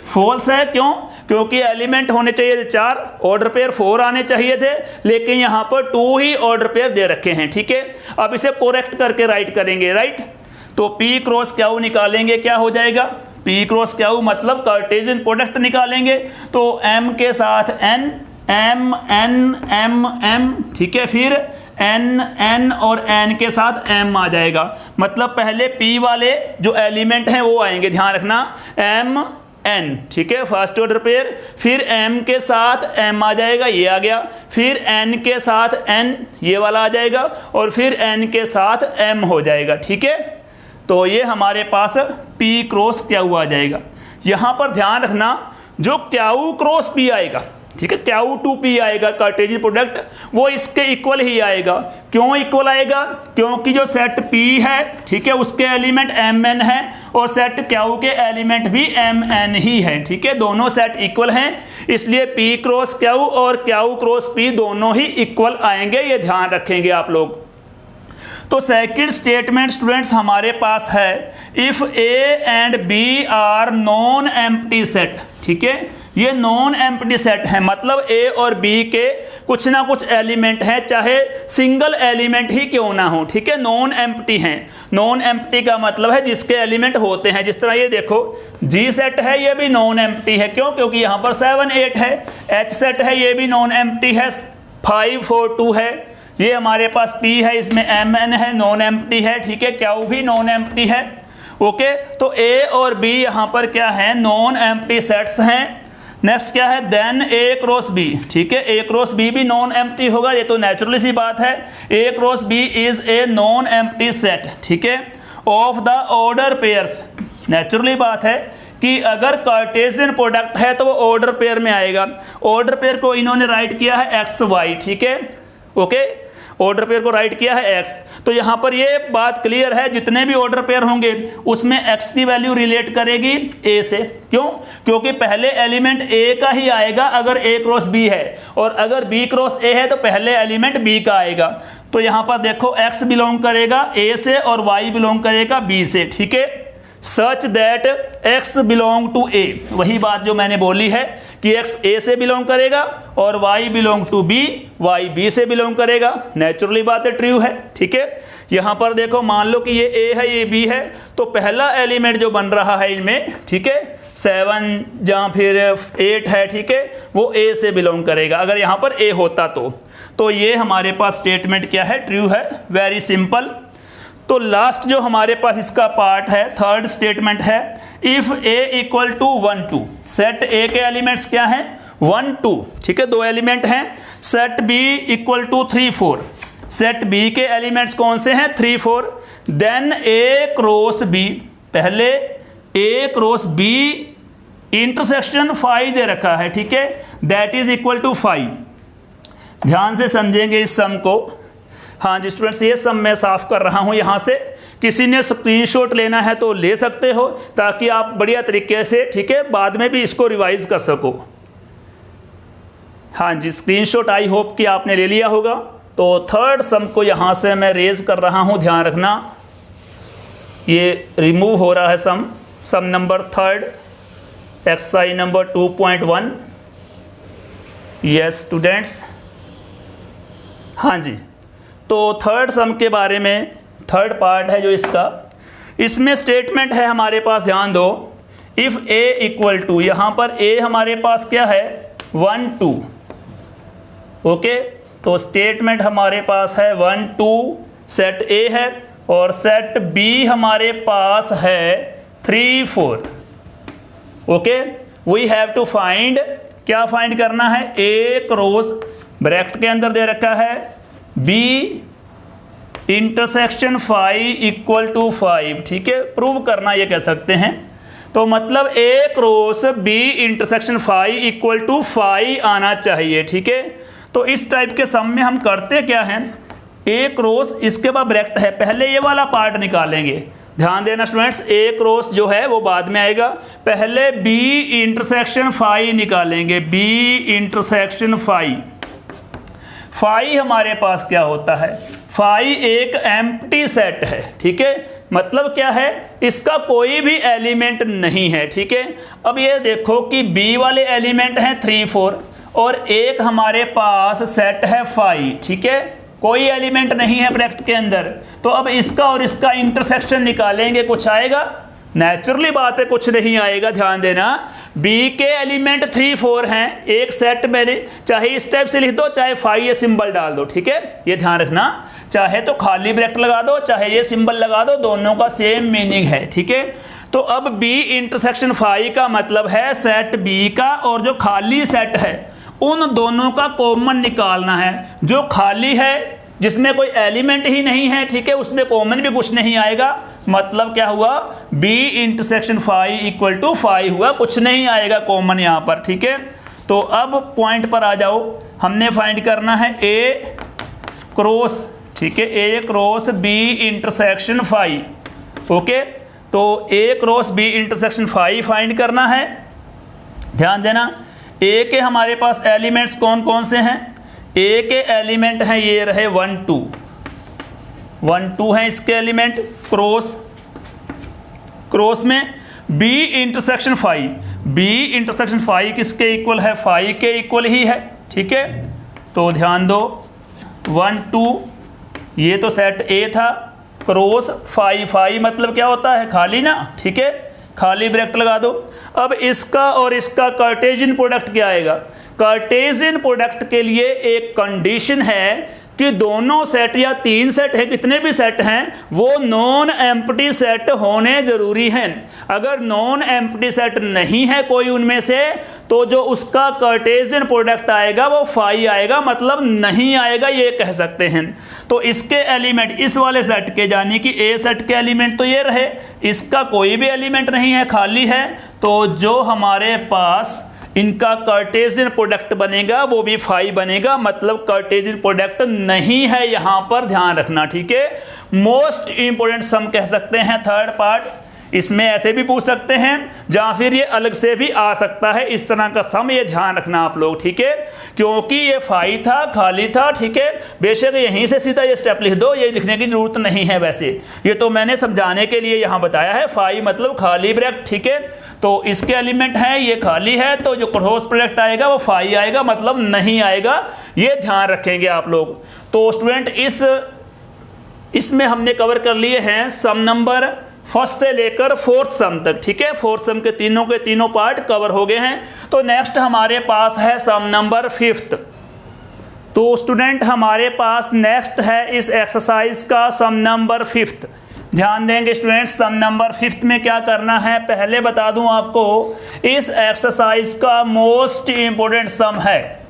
फॉल्स है। क्यों, क्योंकि एलिमेंट होने चाहिए थे 4, ऑर्डर पेयर 4 आने चाहिए थे, लेकिन यहां पर 2 ही ऑर्डर पेयर दे रखे हैं, ठीक है। अब इसे करेक्ट करके राइट करेंगे, राइट, तो P क्रॉस क्यू निकालेंगे, क्या हो जाएगा, P क्रॉस क्यू मतलब कार्टेशियन प्रोडक्ट निकालेंगे, तो M के साथ N, M, N, M, M, ठीक है, फिर N, N और N के साथ M आ जाएगा, मतलब पहले P वाले जो एलिमेंट हैं वो आएंगे, ध्यान रखना, M, N, ठीक है, फर्स्ट ऑर्डर पेयर, फिर M के साथ M आ जाएगा, ये आ गया, फिर N के साथ N, ये वाला आ जाएगा, और फिर N के साथ M हो जाएगा, ठीक है। तो ये हमारे पास P क्रॉस क्यू आ जाएगा। यहाँ पर ध्यान रखना, जो क्यू क्रॉस P आएगा, ठीक है, क्यू टू P आएगा कार्टेशियन प्रोडक्ट, वो इसके इक्वल ही आएगा। क्यों इक्वल आएगा, क्योंकि जो सेट P है, ठीक है, उसके एलिमेंट Mn है और सेट क्यू के एलिमेंट भी Mn ही है, ठीक है, दोनों सेट इक्वल हैं, इसलिए P क्रॉस क्यू और क्यू क्रॉस P दोनों ही इक्वल आएंगे, ये ध्यान रखेंगे आप लोग। तो सेकंड स्टेटमेंट स्टूडेंट्स हमारे पास है, if A and B are non empty set, ठीक है, ये नॉन एम्प्टी सेट है, मतलब A और B के कुछ ना कुछ एलिमेंट हैं, चाहे सिंगल एलिमेंट ही क्यों ना हो, ठीक है, नॉन एम्प्टी हैं। नॉन एम्प्टी का मतलब है जिसके एलिमेंट होते हैं, जिस तरह ये देखो G सेट है, ये भी नॉन एम्प्टी है, क्यों, क्योंकि यहाँ पर 7 8 है। H सेट है, ये भी नॉन एम्प्टी है, 5 4 2 है। ये हमारे पास P है, इसमें Mn है, नॉन एम्प्टी है, ठीक है, क्यू भी नॉन एम्प्टी है, ओके। तो A और B यहाँ पर क्या है, नॉन एम्प्टी सेट्स हैं। नेक्स्ट क्या है, देन A क्रॉस B, ठीक है, A क्रॉस B भी नॉन एम्प्टी होगा, ये तो नेचुरली सी बात है। A cross B is a non empty set, ठीक है, of the order pairs, naturally बात है कि अगर कार्टेशियन प्रोडक्ट है तो वो ऑर्डर पेयर में आएगा। ऑर्डर पेयर को इन्होंने राइट किया है XY, ठीक है, ओके, ऑर्डर पेयर को राइट किया है X। तो यहाँ पर ये बात क्लियर है, जितने भी ऑर्डर पेयर होंगे उसमें X की वैल्यू रिलेट करेगी A से। क्यों, क्योंकि पहले एलिमेंट A का ही आएगा अगर A क्रॉस B है, और अगर B क्रॉस A है तो पहले एलिमेंट B का आएगा। तो यहाँ पर देखो X बिलोंग करेगा A से और Y बिलोंग करेगा B से, ठीक है, such that X belong to A, वही बात जो मैंने बोली है कि X A से बिलोंग करेगा और Y belong to B, Y B से बिलोंग करेगा, नेचुरली बात है, ट्रू है, ठीक है। यहाँ पर देखो, मान लो कि ये A है, ये B है, तो पहला एलिमेंट जो बन रहा है इनमें, ठीक है, 7 जहाँ फिर 8 है, ठीक है, वो A से बिलोंग करेगा अगर यहाँ पर A होता तो ये हमारे पास स्टेटमेंट क्या है, ट्रू है, वेरी सिंपल। तो लास्ट जो हमारे पास इसका पार्ट है, थर्ड स्टेटमेंट है, if A equal to 1 2, set A के एलिमेंट्स क्या हैं, 1 2, ठीक है, 2 एलिमेंट हैं। Set B equal to 3 4, set B के एलिमेंट्स कौन से हैं, 3 4। देन A क्रॉस B, पहले A क्रॉस B इंटरसेक्शन 5 दे रखा है, ठीक है, दैट इज इक्वल टू 5। ध्यान से समझेंगे इस सम को। हाँ जी स्टूडेंट्स, ये सम मैं साफ कर रहा हूं यहां से, किसी ने स्क्रीनशॉट लेना है तो ले सकते हो, ताकि आप बढ़िया तरीके से, ठीक है, बाद में भी इसको रिवाइज कर सको। हाँ जी, स्क्रीनशॉट आई होप कि आपने ले लिया होगा। तो थर्ड सम को यहाँ से मैं रेज कर रहा हूँ, ध्यान रखना ये रिमूव हो रहा है sum number third, exercise number 2.1। Yes students, हाँ जी, तो थर्ड सम के बारे में, थर्ड पार्ट है जो इसका, इसमें स्टेटमेंट है हमारे पास, ध्यान दो, इफ़ ए इक्वल टू, यहाँ पर ए हमारे पास क्या है 1 2, ओके। तो स्टेटमेंट हमारे पास है 1 2, सेट ए है, और सेट बी हमारे पास है 3 4, okay. We have to find, क्या फाइंड करना है, ए क्रॉस ब्रैकेट के अंदर दे रखा है बी इंटरसेक्शन 5 इक्वल टू 5, ठीक है, प्रूव करना ये कह सकते हैं। तो मतलब A cross B intersection 5 equal to 5 आना चाहिए, ठीक है। तो इस टाइप के सम में हम करते क्या हैं, ए क्रॉस, इसके बाद ब्रैकेट है, पहले ये वाला पार्ट निकालेंगे, ध्यान देना स्टूडेंट्स, ए क्रॉस जो है वो बाद में आएगा, पहले बी इंटरसेक्शन 5 निकालेंगे, बी इंटरसेक्शन 5 हमारे पास क्या होता है, 5 एक एम्प्टी सेट है, ठीक है, मतलब क्या है, इसका कोई भी एलिमेंट नहीं है, ठीक है। अब ये देखो कि बी वाले एलिमेंट हैं 3 4, और एक हमारे पास सेट है 5, ठीक है, कोई एलिमेंट नहीं है ब्रैकेट के अंदर। तो अब इसका और इसका इंटरसेक्शन निकालेंगे, कुछ आएगा, नेचुरली बात है कुछ नहीं आएगा। ध्यान देना, बी के एलिमेंट 3 4 हैं, एक सेट मैंने चाहे इस टाइप से लिख दो, चाहे 5 ये सिंबल डाल दो, ठीक है, ये ध्यान रखना, चाहे तो खाली ब्रैकेट लगा दो, चाहे ये सिंबल लगा दो, दोनों का सेम मीनिंग है, ठीक है। तो अब बी इंटरसेक्शन 5 का मतलब है सेट बी का और जो खाली सेट है उन दोनों का कॉमन निकालना है। जो खाली है जिसमें कोई एलिमेंट ही नहीं है, ठीक है, उसमें कॉमन भी कुछ नहीं आएगा, मतलब क्या हुआ, बी इंटरसेक्शन 5 इक्वल टू 5 हुआ, कुछ नहीं आएगा कॉमन यहाँ पर, ठीक है। तो अब पॉइंट पर आ जाओ, हमने फाइंड करना है ए क्रॉस, ठीक है, A cross B intersection 5, okay. तो A cross B intersection 5 find करना है। ध्यान देना, ए के हमारे पास एलिमेंट्स कौन कौन से हैं, ए के एलिमेंट हैं ये रहे 1 2 हैं इसके एलिमेंट, क्रॉस में बी इंटरसेक्शन 5, बी इंटरसेक्शन 5 किसके इक्वल है, 5 के इक्वल ही है, ठीक है। तो ध्यान दो 1 2, ये तो सेट ए था, क्रॉस 5 मतलब क्या होता है, खाली ना, ठीक है, खाली ब्रैकेट लगा दो। अब इसका और इसका कार्टेशियन प्रोडक्ट क्या आएगा, कार्टेशियन प्रोडक्ट के लिए एक कंडीशन है कि दोनों सेट या 3 सेट है, कितने भी सेट हैं, वो नॉन एम्प्टी सेट होने जरूरी हैं। अगर नॉन एम्प्टी सेट नहीं है कोई उनमें से, तो जो उसका कार्टेशियन प्रोडक्ट आएगा वो 5 आएगा, मतलब नहीं आएगा, ये कह सकते हैं। तो इसके एलिमेंट इस वाले सेट के, यानी कि ए सेट के एलिमेंट तो ये रहे, इसका कोई भी एलिमेंट नहीं है, खाली है, तो जो हमारे पास इनका कार्टेशियन प्रोडक्ट बनेगा वो भी 5 बनेगा, मतलब कार्टेशियन प्रोडक्ट नहीं है यहाँ पर, ध्यान रखना, ठीक है। मोस्ट इंपोर्टेंट सम कह सकते हैं थर्ड पार्ट, इसमें ऐसे भी पूछ सकते हैं या फिर ये अलग से भी आ सकता है, इस तरह का सम, ये ध्यान रखना आप लोग, ठीक है, क्योंकि ये 5 था, खाली था, ठीक है। बेशक यहीं से सीधा ये स्टेप लिख दो, ये लिखने की जरूरत नहीं है, वैसे ये तो मैंने समझाने के लिए यहाँ बताया है, 5 मतलब खाली ब्रैकेट, ठीक है। तो इसके एलिमेंट हैं, ये खाली है, तो जो क्रॉस प्रोडक्ट आएगा वो 5 आएगा, मतलब नहीं आएगा, ये ध्यान रखेंगे आप लोग। तो स्टूडेंट इसमें हमने कवर कर लिए हैं सम नंबर फर्स्ट से लेकर फोर्थ सम तक, ठीक है, फोर्थ सम के तीनों पार्ट कवर हो गए हैं। तो नेक्स्ट हमारे पास है सम नंबर 5th। तो स्टूडेंट हमारे पास नेक्स्ट है इस एक्सरसाइज का सम नंबर 5th। ध्यान देंगे स्टूडेंट्स, सम नंबर 5th में क्या करना है, पहले बता दूं आपको, इस एक्सरसाइज का मोस्ट इंपोर्टेंट सम है,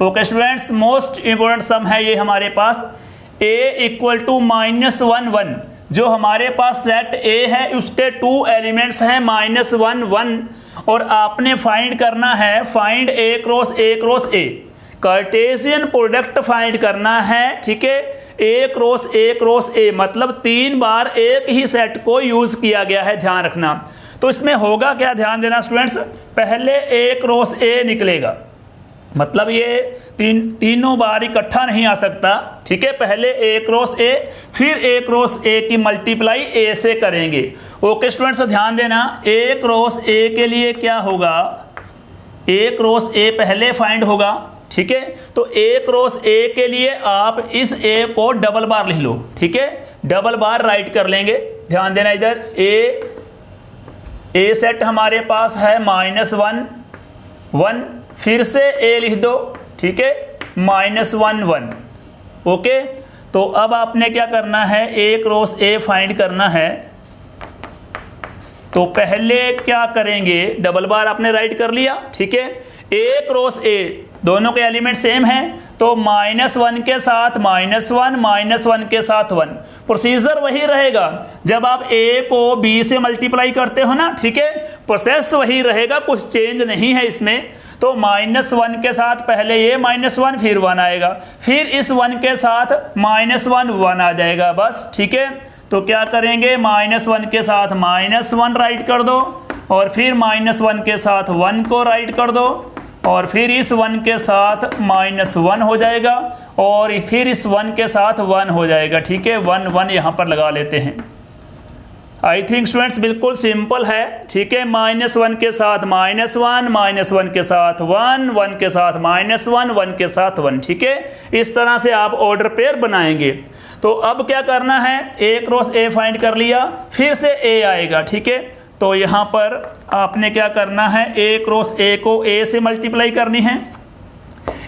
ओके स्टूडेंट्स, मोस्ट इंपोर्टेंट सम है ये हमारे पास, a इक्वल टू -1 1, जो हमारे पास सेट ए है उसके 2 एलिमेंट्स हैं -1 1, और आपने फाइंड करना है, फाइंड ए क्रॉस ए, कार्टेशियन प्रोडक्ट फाइंड करना है, ठीक है, ए क्रॉस ए मतलब 3 बार एक ही सेट को यूज किया गया है, ध्यान रखना। तो इसमें होगा क्या, ध्यान देना स्टूडेंट्स, पहले ए क्रॉस ए निकलेगा, मतलब ये तीनों बार इकट्ठा नहीं आ सकता, ठीक है। पहले ए क्रॉस ए, फिर ए क्रॉस ए की मल्टीप्लाई ए से करेंगे। ओके स्टूडेंट्स, ध्यान देना, ए क्रॉस ए के लिए क्या होगा, ए क्रॉस ए पहले फाइंड होगा, ठीक है। तो ए क्रॉस ए के लिए आप इस ए को डबल बार लिख लो, ठीक है, डबल बार राइट कर लेंगे। ध्यान देना, इधर ए सेट हमारे पास है -1 1, फिर से ए लिख दो, ठीक है, -1 1। ओके, तो अब आपने क्या करना है, ए क्रॉस ए फाइंड करना है। तो पहले क्या करेंगे, डबल बार आपने राइट कर लिया, ठीक है। ए क्रॉस ए दोनों के एलिमेंट सेम हैं, तो -1 के साथ -1 -1 के साथ 1। प्रोसीजर वही रहेगा, जब आप ए को बी से मल्टीप्लाई करते हो ना, ठीक है, प्रोसेस वही रहेगा, कुछ चेंज नहीं है इसमें। तो -1 के साथ पहले ये -1 फिर 1 आएगा, फिर इस 1 के साथ -1 1 आ जाएगा, बस, ठीक है। तो क्या करेंगे, -1 के साथ -1 राइट कर दो, और फिर -1 के साथ 1 को राइट कर दो, और फिर इस 1 के साथ -1 हो जाएगा, और फिर इस 1 के साथ 1 हो जाएगा, ठीक है। 1 1 यहाँ पर लगा लेते हैं। आई थिंक स्टूडेंट्स बिल्कुल सिंपल है, ठीक है। -1 के साथ -1 -1 के साथ 1 1 के साथ -1 1 के साथ 1, ठीक है। इस तरह से आप ऑर्डर पेयर बनाएंगे। तो अब क्या करना है, ए क्रॉस ए फाइंड कर लिया, फिर से ए आएगा, ठीक है। तो यहाँ पर आपने क्या करना है, ए क्रॉस ए को ए से मल्टीप्लाई करनी है।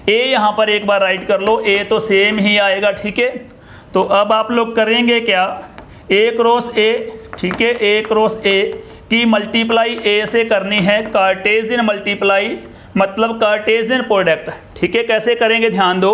ए यहाँ पर एक बार राइट कर लो, ए तो सेम ही आएगा, ठीक है। तो अब आप लोग करेंगे क्या, ए क्रॉस ए, ठीक है, ए क्रॉस ए की मल्टीप्लाई ए से करनी है, कार्टेशियन मल्टीप्लाई मतलब कार्टेशियन प्रोडक्ट, ठीक है। कैसे करेंगे, ध्यान दो।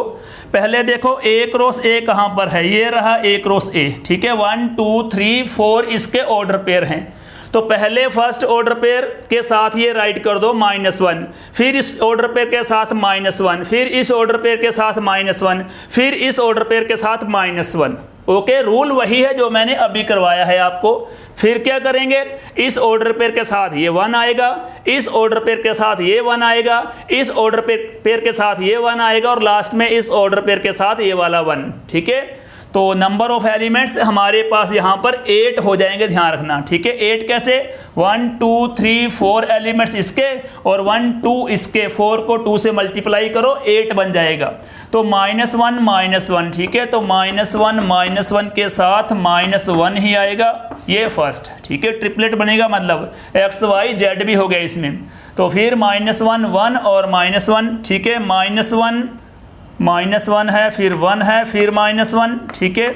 पहले देखो ए क्रॉस ए कहाँ पर है, ये रहा ए क्रॉस ए, ठीक है। 1 2 3 4 इसके ऑर्डर पेयर हैं। तो पहले फर्स्ट ऑर्डर पेयर के साथ ये राइट कर दो -1, फिर इस ऑर्डर पेयर के साथ -1, फिर इस ऑर्डर पेयर के साथ -1, फिर इस ऑर्डर पेयर के साथ -1। ओके, रूल वही है जो मैंने अभी करवाया है आपको। फिर क्या करेंगे, इस ऑर्डर पेयर के साथ ये 1 आएगा, इस ऑर्डर पेयर के साथ ये 1 आएगा, इस ऑर्डर पेयर के साथ ये 1 आएगा, और लास्ट में इस ऑर्डर पेयर के साथ ये वाला 1, ठीक है। तो नंबर ऑफ एलिमेंट्स हमारे पास यहाँ पर 8 हो जाएंगे, ध्यान रखना, ठीक है। 8 कैसे, 1 2 3 4 एलिमेंट्स इसके और 1 2 इसके, 4 को 2 से मल्टीप्लाई करो, 8 बन जाएगा। तो -1 -1, ठीक है। तो -1 -1 के साथ -1 ही आएगा, ये फर्स्ट, ठीक है। ट्रिपलेट बनेगा, मतलब x y z भी हो गया इसमें। तो फिर -1 1 और -1, ठीक है। -1 है, फिर 1 है, फिर -1, ठीक है।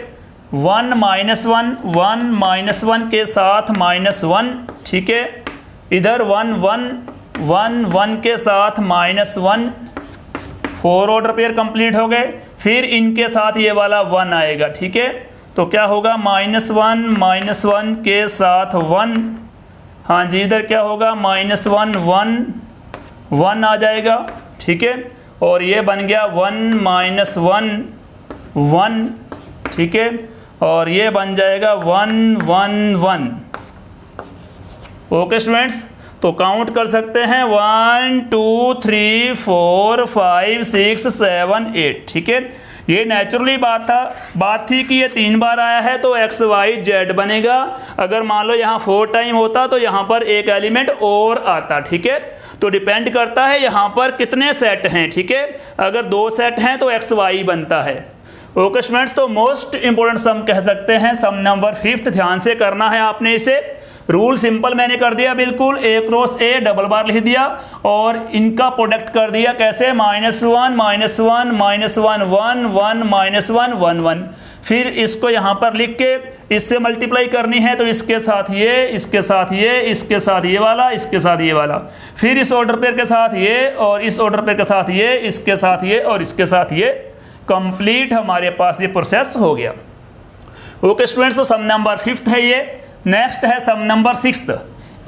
1 -1 1 -1 के साथ -1, ठीक है। इधर 1 1 1 1 के साथ -1, 4 ऑर्डर पेयर कंप्लीट हो गए। फिर इनके साथ ये वाला 1 आएगा, ठीक है। तो क्या होगा, -1 -1 के साथ 1, हाँ जी, इधर क्या होगा, -1 1 1 आ जाएगा, ठीक है। और ये बन गया 1 -1 1, ठीक है। और ये बन जाएगा 1 1 1। ओके स्टूडेंट्स, तो काउंट कर सकते हैं 1 2 3 4 5 6 7 8, ठीक है। ये नेचुरली बात थी कि ये 3 बार आया है तो एक्स वाई जेड बनेगा। अगर मान लो यहाँ 4 टाइम होता तो यहाँ पर एक एलिमेंट और आता, ठीक है। तो डिपेंड करता है यहाँ पर कितने सेट हैं, ठीक है। अगर 2 सेट हैं तो एक्स वाई बनता है। ओके स्टूडेंट्स, तो मोस्ट इंपोर्टेंट सम कह सकते हैं सम नंबर 5, ध्यान से करना है आपने इसे। रूल सिंपल मैंने कर दिया बिल्कुल, ए क्रॉस ए डबल बार लिख दिया और इनका प्रोडक्ट कर दिया कैसे, -1 -1 -1 1 1 -1 1 1। फिर इसको यहाँ पर लिख के इससे मल्टीप्लाई करनी है तो इसके साथ ये, इसके साथ ये, इसके साथ ये वाला, इसके साथ ये वाला, फिर इस ऑर्डर पेयर के साथ ये और इस ऑर्डर पेयर के साथ ये, इसके साथ ये और इसके साथ ये। कंप्लीट हमारे पास ये प्रोसेस हो गया। ओके स्टूडेंट्स, तो सम नंबर 5 है ये। नेक्स्ट है सम नंबर 6,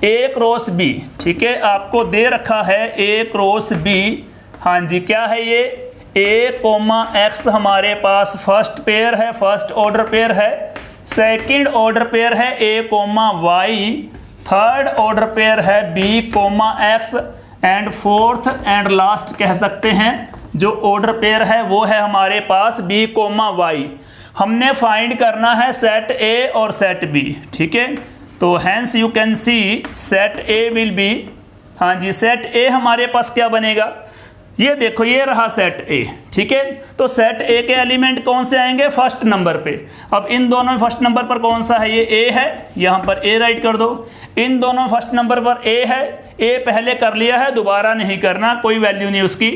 ए क्रॉस बी, ठीक है। आपको दे रखा है ए क्रॉस बी, हाँ जी, क्या है ये, ए कोमा एक्स हमारे पास फर्स्ट पेयर है, फर्स्ट ऑर्डर पेयर है। सेकंड ऑर्डर पेयर है A comma y. Third order pair है B comma x. And fourth and last कह सकते हैं जो ऑर्डर पेयर है वो है हमारे पास बी कोमा वाई। हमने फाइंड करना है सेट ए और सेट बी, ठीक है। तो hence you can see set A will be, हाँ जी, सेट ए हमारे पास क्या बनेगा, ये देखो ये रहा सेट ए, ठीक है। तो सेट ए के एलिमेंट कौन से आएंगे, फर्स्ट नंबर पे। अब इन दोनों में फर्स्ट नंबर पर कौन सा है, ये ए है, यहाँ पर ए राइट कर दो। इन दोनों फर्स्ट नंबर पर ए है, ए पहले कर लिया है, दोबारा नहीं करना, कोई वैल्यू नहीं उसकी।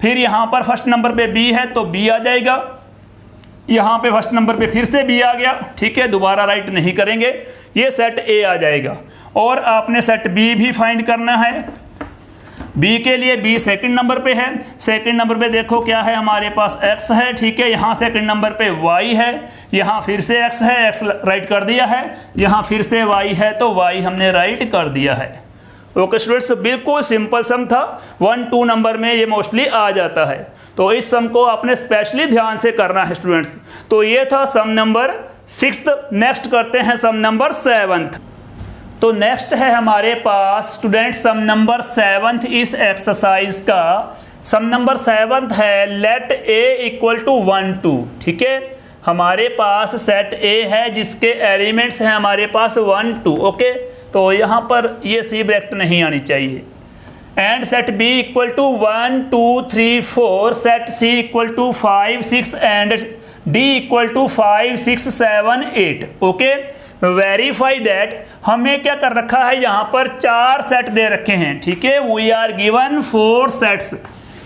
फिर यहाँ पर फर्स्ट नंबर पे बी है तो बी आ जाएगा, यहाँ पे फर्स्ट नंबर पे फिर से बी आ गया, ठीक है, दोबारा राइट नहीं करेंगे, ये सेट ए आ जाएगा। और आपने सेट बी भी फाइंड करना है। बी के लिए बी सेकंड नंबर पे है, सेकंड नंबर पे देखो क्या है हमारे पास x है, ठीक है, यहाँ सेकंड नंबर पे y है, यहाँ फिर से x है, x राइट कर दिया है, यहाँ फिर से y है तो y हमने राइट कर दिया है। ओके स्टूडेंट्स, तो बिल्कुल सिंपल सम था, 1-2 नंबर में ये मोस्टली आ जाता है, तो इस सम को आपने स्पेशली ध्यान से करना है स्टूडेंट्स। तो ये था सम नंबर 6। नेक्स्ट करते हैं सम नंबर 7। तो नेक्स्ट है हमारे पास स्टूडेंट सम नंबर 7 इस एक्सरसाइज का। सम नंबर 7 है लेट ए इक्वल टू 1 2, ठीक है। हमारे पास सेट ए है जिसके एलिमेंट्स हैं हमारे पास 1 2, ओके। तो यहाँ पर ये सी ब्रैकेट नहीं आनी चाहिए। And set B equal to 1 2 3 4, set C equal to 5 6 and D equal to 5 6 7 8, okay. Verify that, हमें क्या कर रखा है, यहाँ पर 4 सेट दे रखे हैं, ठीक है। We are given 4 sets.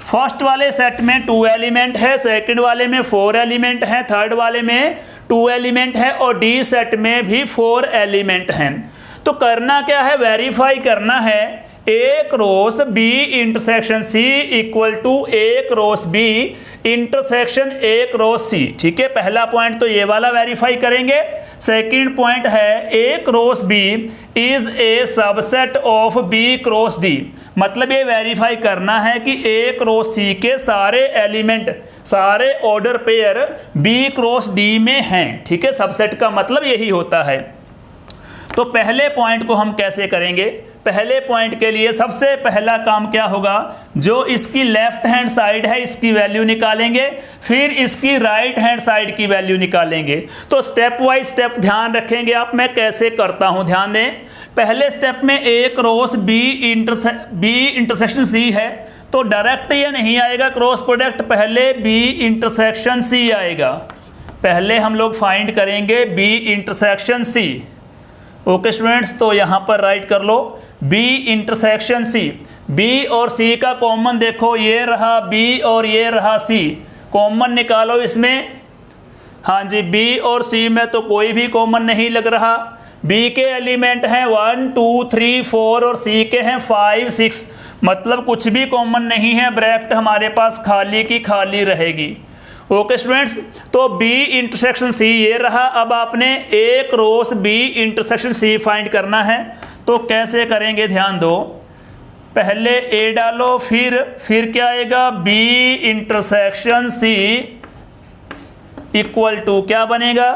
First वाले सेट में 2 एलिमेंट है, सेकंड वाले में 4 एलिमेंट है, थर्ड वाले में 2 एलिमेंट है और डी सेट में भी 4 एलिमेंट हैं। तो करना क्या है, वेरीफाई करना है A cross B intersection C equal to A cross B intersection A cross C, ठीक है। पहला पॉइंट तो ये वाला वेरीफाई करेंगे। सेकंड पॉइंट है A cross B is A subset of B cross D, मतलब ये वेरीफाई करना है कि ए क्रॉस सी के सारे एलिमेंट, सारे order pair B cross D में हैं, ठीक है। सबसेट का मतलब यही होता है। तो पहले पॉइंट को हम कैसे करेंगे, पहले पॉइंट के लिए सबसे पहला काम क्या होगा, जो इसकी लेफ्ट हैंड साइड है इसकी वैल्यू निकालेंगे, फिर इसकी राइट हैंड साइड की वैल्यू निकालेंगे। तो स्टेप वाइज स्टेप ध्यान रखेंगे आप, मैं कैसे करता हूं ध्यान दें। पहले स्टेप में A cross B intersection C है, तो डायरेक्ट ये नहीं आएगा क्रॉस प्रोडक्ट, पहले बी इंटरसेक्शन सी आएगा। पहले हम लोग फाइंड करेंगे B intersection C, okay students. तो यहाँ पर राइट कर लो बी इंटरसेक्शन सी। बी और सी का कॉमन देखो, ये रहा बी और ये रहा सी, कॉमन निकालो इसमें। हाँ जी, बी और सी में तो कोई भी कॉमन नहीं लग रहा। बी के एलिमेंट हैं 1 2 3 4 और सी के हैं 5 6, मतलब कुछ भी कॉमन नहीं है, ब्रैकेट हमारे पास खाली की खाली रहेगी। ओके स्टूडेंट्स, तो B इंटरसेक्शन C ये रहा। अब आपने A cross B intersection C find करना है, तो कैसे करेंगे ध्यान दो। पहले A डालो, फिर क्या आएगा, B intersection C equal to क्या बनेगा,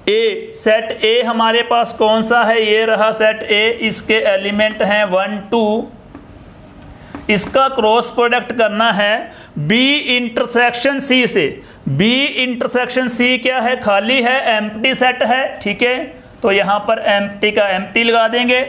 A। सेट A हमारे पास कौन सा है, ये रहा सेट A, इसके एलिमेंट हैं 1 2। इसका क्रॉस प्रोडक्ट करना है B इंटरसेक्शन C से। B इंटरसेक्शन C क्या है, खाली है, एम्प्टी सेट है, ठीक है। तो यहाँ पर एम्प्टी का एम्प्टी लगा देंगे।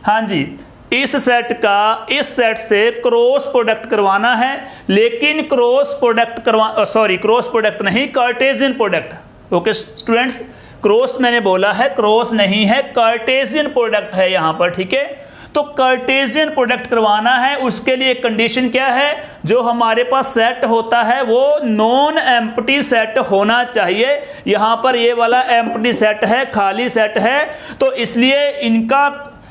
हाँ जी, इस सेट का इस सेट से क्रॉस प्रोडक्ट करवाना है, लेकिन क्रॉस प्रोडक्ट नहीं, Cartesian product. Okay students, cross मैंने बोला है, क्रॉस नहीं है, कार्टेशियन प्रोडक्ट है यहाँ पर, ठीक है। तो कार्टेशियन प्रोडक्ट करवाना है, उसके लिए कंडीशन क्या है, जो हमारे पास सेट होता है वो नॉन एम्प्टी सेट होना चाहिए। यहाँ पर ये वाला एम्प्टी सेट है, खाली सेट है, तो इसलिए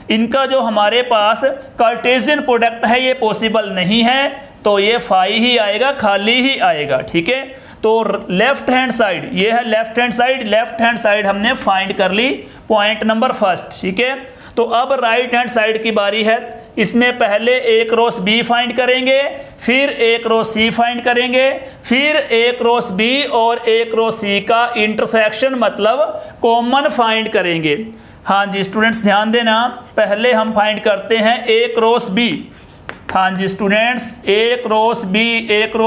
इनका जो हमारे पास कार्टेशियन प्रोडक्ट है ये पॉसिबल नहीं है, तो ये फाई ही आएगा, खाली ही आएगा, ठीक है। तो लेफ्ट हैंड साइड, ये है लेफ्ट हैंड साइड हमने फाइंड कर ली, पॉइंट नंबर फर्स्ट, ठीक है। तो अब राइट हैंड साइड की बारी है। इसमें पहले ए क्रॉस बी फाइंड करेंगे, फिर ए क्रॉस सी फाइंड करेंगे, फिर ए क्रॉस बी और ए क्रॉस सी का इंटरसेक्शन मतलब कॉमन फाइंड करेंगे। हाँ जी स्टूडेंट्स ध्यान देना, पहले हम फाइंड करते हैं ए क्रॉस बी। हाँ जी स्टूडेंट्स ए क्रॉस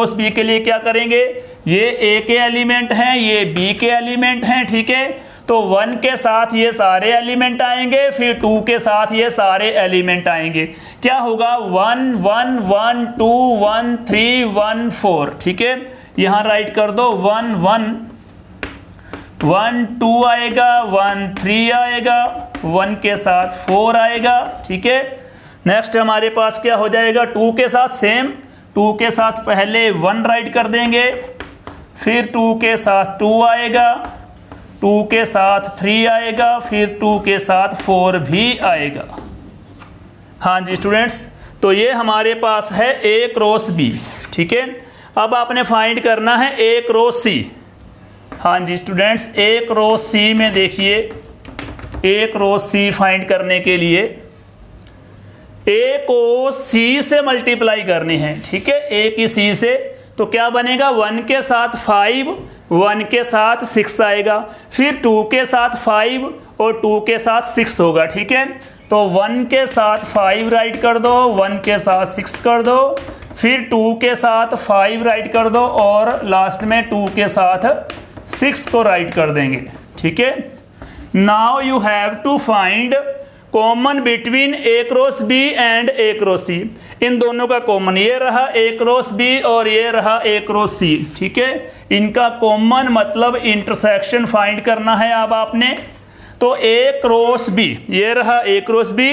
बी के लिए क्या करेंगे, ये ए के एलिमेंट हैं, ये बी के एलिमेंट हैं, ठीक है। तो 1 के साथ ये सारे एलिमेंट आएंगे, फिर 2 के साथ ये सारे एलिमेंट आएंगे। क्या होगा 1 1 1 2 1 3 1 4, ठीक है। यहाँ राइट कर दो 1 1 1 2 आएगा, 1 3 आएगा, 1 के साथ 4 आएगा, ठीक है। नेक्स्ट हमारे पास क्या हो जाएगा 2 के साथ सेम, 2 के साथ पहले 1 राइट कर देंगे, फिर 2 के साथ 2 आएगा, 2 के साथ 3 आएगा, फिर 2 के साथ 4 भी आएगा। हाँ जी स्टूडेंट्स, तो ये हमारे पास है ए क्रॉस बी, ठीक है। अब आपने फाइंड करना है ए क्रॉस सी। हाँ जी स्टूडेंट्स ए क्रॉस सी में देखिए, ए क्रॉस सी फाइंड करने के लिए ए को सी से मल्टीप्लाई करनी है, ठीक है। ए की सी से तो क्या बनेगा 1 के साथ 5, 1 के साथ 6 आएगा, फिर 2 के साथ 5 और 2 के साथ 6 होगा, ठीक है। तो 1 के साथ 5 राइट कर दो, 1 के साथ 6 कर दो, फिर 2 के साथ 5 राइट कर दो और लास्ट में 2 के साथ 6 को राइट कर देंगे, ठीक है। Now you have to find common between A cross B and A cross C. इन दोनों का कॉमन ये रहा ए क्रॉस बी और ये रहा ए क्रॉस सी, ठीक है। इनका कॉमन मतलब इंटरसेक्शन फाइंड करना है अब आपने। तो ए क्रॉस बी ये रहा ए क्रॉस बी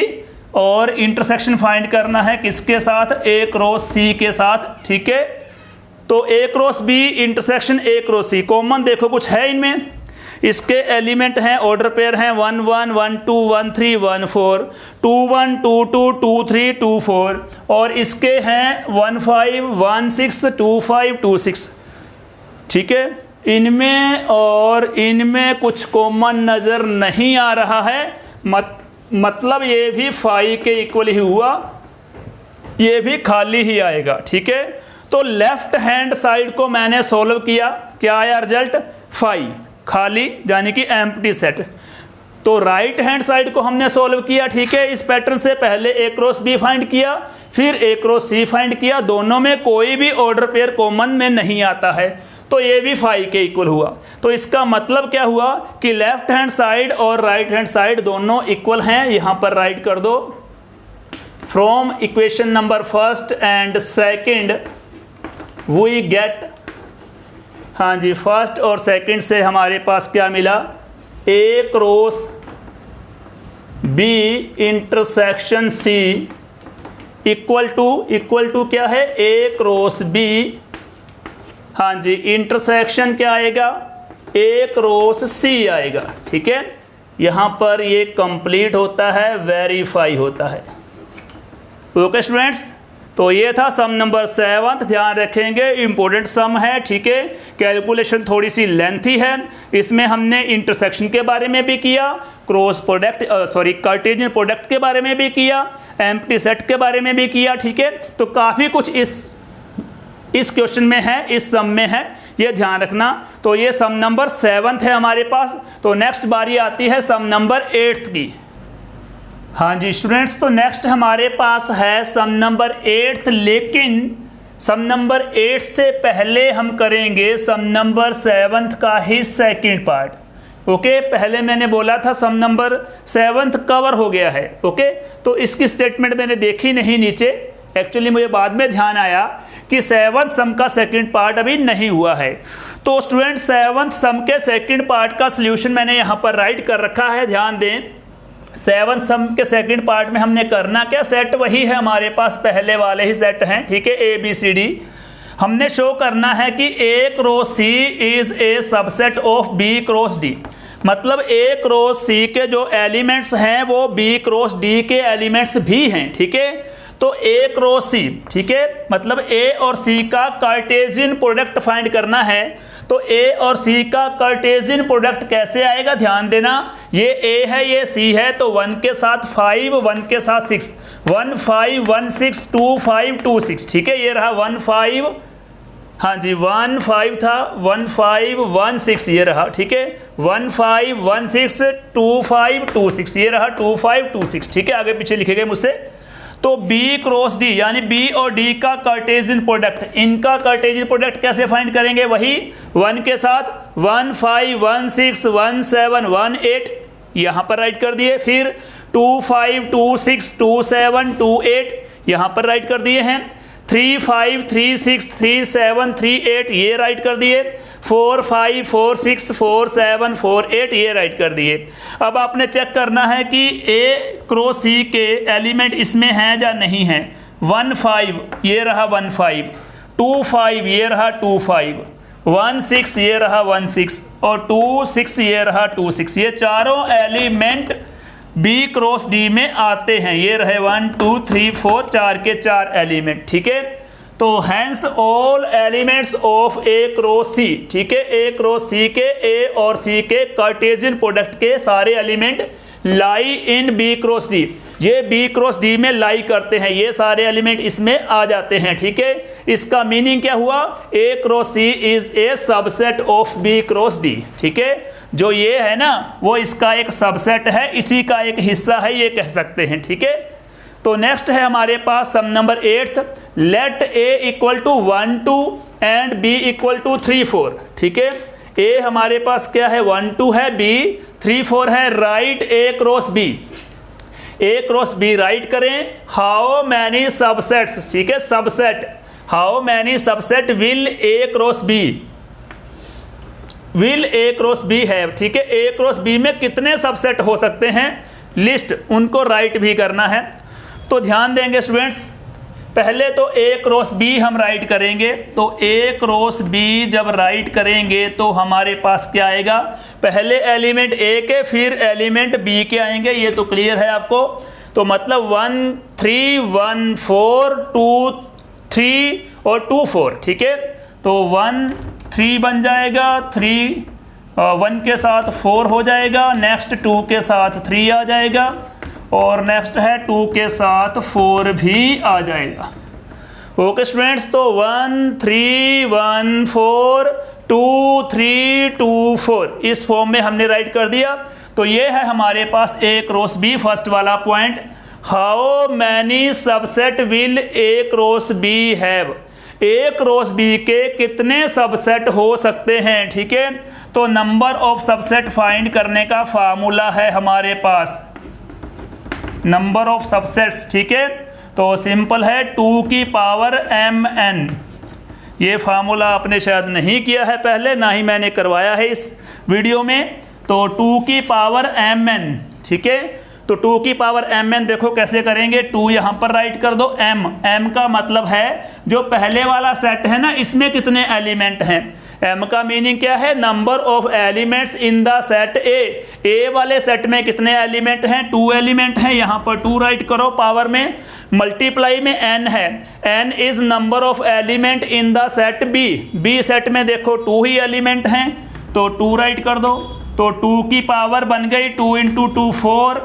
और इंटरसेक्शन फाइंड करना है किसके साथ, ए क्रॉस सी के साथ, ठीक है। तो A cross B intersection A cross C, common देखो कुछ है इनमें, इसके एलिमेंट हैं ऑर्डर पेयर हैं 1 1 1 2 1 3 1 4 2 1 2 2 2 3 2 4 और इसके हैं 1 5 1 6 2 5 2 6, ठीक है। इनमें और इनमें कुछ कॉमन नज़र नहीं आ रहा है, मतलब ये भी 5 के इक्वल ही हुआ, ये भी खाली ही आएगा, ठीक है। तो लेफ्ट हैंड साइड को मैंने सोल्व किया, क्या आया रिजल्ट 5 खाली यानी कि एम्प्टी सेट। तो राइट हैंड साइड को हमने सॉल्व किया, ठीक है। इस पैटर्न से पहले ए क्रॉस बी फाइंड किया, फिर ए क्रॉस सी फाइंड किया, दोनों में कोई भी ऑर्डर पेयर कॉमन में नहीं आता है, तो ये भी 5 के इक्वल हुआ। तो इसका मतलब क्या हुआ कि लेफ्ट हैंड साइड और राइट हैंड साइड दोनों इक्वल हैं। यहाँ पर राइट कर दो, from equation number first and second we get, हाँ जी फर्स्ट और सेकंड से हमारे पास क्या मिला, A cross B intersection C equal to क्या है, ए क्रॉस बी, हाँ जी इंटरसेक्शन क्या आएगा, ए क्रॉस सी आएगा, ठीक है। यहाँ पर ये कंप्लीट होता है, वेरीफाई होता है। ओके स्टूडेंट्स, तो ये था सम नंबर 7, ध्यान रखेंगे इंपॉर्टेंट सम है, ठीक है। कैलकुलेशन थोड़ी सी लेंथी है, इसमें हमने इंटरसेक्शन के बारे में भी किया, क्रॉस प्रोडक्ट कार्टेशियन प्रोडक्ट के बारे में भी किया, एम्प्टी सेट के बारे में भी किया, ठीक है। तो काफ़ी कुछ इस क्वेश्चन में है, इस सम में है, ये ध्यान रखना। तो ये सम नंबर 7 है हमारे पास। तो नेक्स्ट बारी आती है सम नंबर 8 की। हाँ जी स्टूडेंट्स, तो नेक्स्ट हमारे पास है सम नंबर 8, लेकिन सम नंबर 8 से पहले हम करेंगे सम नंबर 7 का ही सेकंड पार्ट। ओके, पहले मैंने बोला था सम नंबर 7 कवर हो गया है। ओके, तो इसकी स्टेटमेंट मैंने देखी नहीं नीचे, एक्चुअली मुझे बाद में ध्यान आया कि 7th सम का सेकंड पार्ट अभी नहीं हुआ है। तो स्टूडेंट 7th सम के सेकंड पार्ट का सॉल्यूशन मैंने यहाँ पर राइट कर रखा है, ध्यान दें। 7th सम के सेकंड पार्ट में हमने करना क्या, सेट वही है हमारे पास, पहले वाले ही सेट हैं, ठीक है, ए बी सी डी। हमने शो करना है कि A cross C is A subset of B cross D, मतलब ए क्रॉस सी के जो एलिमेंट्स हैं वो बी क्रॉस डी के एलिमेंट्स भी हैं, ठीक है। तो ए क्रॉस सी, ठीक है, मतलब ए और सी का कार्टेशियन प्रोडक्ट फाइंड करना है। तो ए और सी का कार्टेशियन प्रोडक्ट कैसे आएगा, ध्यान देना। ये ए है, ये सी है, तो 1 के साथ 5, 1 के साथ 6, 15162526, ठीक है, ये रहा 15, हाँ जी 15 था, 1516 ये रहा, ठीक है, 15162526 ये रहा 2526, ठीक है, आगे पीछे लिखे गए मुझसे। तो B क्रॉस D यानी B और D का कार्टेशियन प्रोडक्ट, इनका कार्टेशियन प्रोडक्ट कैसे फाइंड करेंगे, वही 1 के साथ 1 5 1 6 1 7 1 8 यहाँ पर राइट कर दिए, फिर 2 5 2 6 2 7 2 8 यहाँ पर राइट कर दिए हैं, 3 5 3 6 3 7 3 8 ये राइट कर दिए, 4 5 4 6 4 7 4 8 ये राइट कर दिए। अब आपने चेक करना है कि A क्रॉस C के एलिमेंट इसमें हैं या नहीं हैं। 1 5 ये रहा 1 5, 2 5 ये रहा 2 5, 1 6 ये रहा 1 6 और 2 6 ये रहा 2 6, ये चारों एलिमेंट B क्रॉस D में आते हैं, ये रहे 1 2 3 4 4 के 4 एलिमेंट, ठीक है। तो hence all elements of A cross C, ठीक है, A क्रॉस C के A और C के कार्टेशियन प्रोडक्ट के सारे element lie in B cross D, ये B क्रॉस D में लाई करते हैं, ये सारे एलिमेंट इसमें आ जाते हैं, ठीक है। इसका मीनिंग क्या हुआ, A cross C is A subset of B cross D, ठीक है, जो ये है ना वो इसका एक सबसेट है, इसी का एक हिस्सा है, ये कह सकते हैं, ठीक है। तो नेक्स्ट है हमारे पास sum number 8, let A equal to 1 2 and B equal to 3 4, ठीक है। A हमारे पास क्या है 1 2 है, B 3 4 है, right A cross B, A cross B right करें, हाउ मैनी सबसेट्स, ठीक है, subset, how many subset will A cross B, will A cross B है, ठीक है, A क्रॉस B में कितने सबसेट हो सकते हैं, लिस्ट, उनको राइट भी करना है। तो ध्यान देंगे स्टूडेंट्स, पहले तो A क्रॉस B हम राइट करेंगे, तो A क्रॉस B जब राइट करेंगे तो हमारे पास क्या आएगा, पहले एलिमेंट A के फिर एलिमेंट B के आएंगे, ये तो क्लियर है आपको। तो मतलब 1 3 1 4 2 3 और 2 4, ठीक है। तो 1 3 बन जाएगा, 3 1 के साथ 4 हो जाएगा, नेक्स्ट 2 के साथ 3 आ जाएगा और नेक्स्ट है 2 के साथ 4 भी आ जाएगा। ओके स्टूडेंट्स, तो 1 3 1 4 2 3 2 4 इस फॉर्म में हमने राइट कर दिया। तो ये है हमारे पास A क्रॉस B फर्स्ट वाला point, how many subset will A cross B have, A cross B के कितने सबसेट हो सकते हैं, ठीक है। तो नंबर ऑफ सबसेट फाइंड करने का फार्मूला है हमारे पास, नंबर ऑफ सबसेट्स, ठीक है। तो सिंपल है 2 की पावर mn, ये फार्मूला आपने शायद नहीं किया है पहले, ना ही मैंने करवाया है इस वीडियो में। तो 2 की पावर mn, ठीक है। तो 2 की पावर mn देखो कैसे करेंगे, 2 यहाँ पर राइट कर दो, m का मतलब है जो पहले वाला सेट है ना इसमें कितने एलिमेंट हैं, m का मीनिंग क्या है, number of elements in the set A वाले सेट में कितने एलिमेंट हैं, 2 एलिमेंट हैं, यहाँ पर 2 राइट करो, पावर में मल्टीप्लाई में n है, n is number of element in the set B set में देखो 2 ही एलिमेंट हैं, तो 2 राइट कर दो। तो 2 की पावर बन गई 2 × 2 4,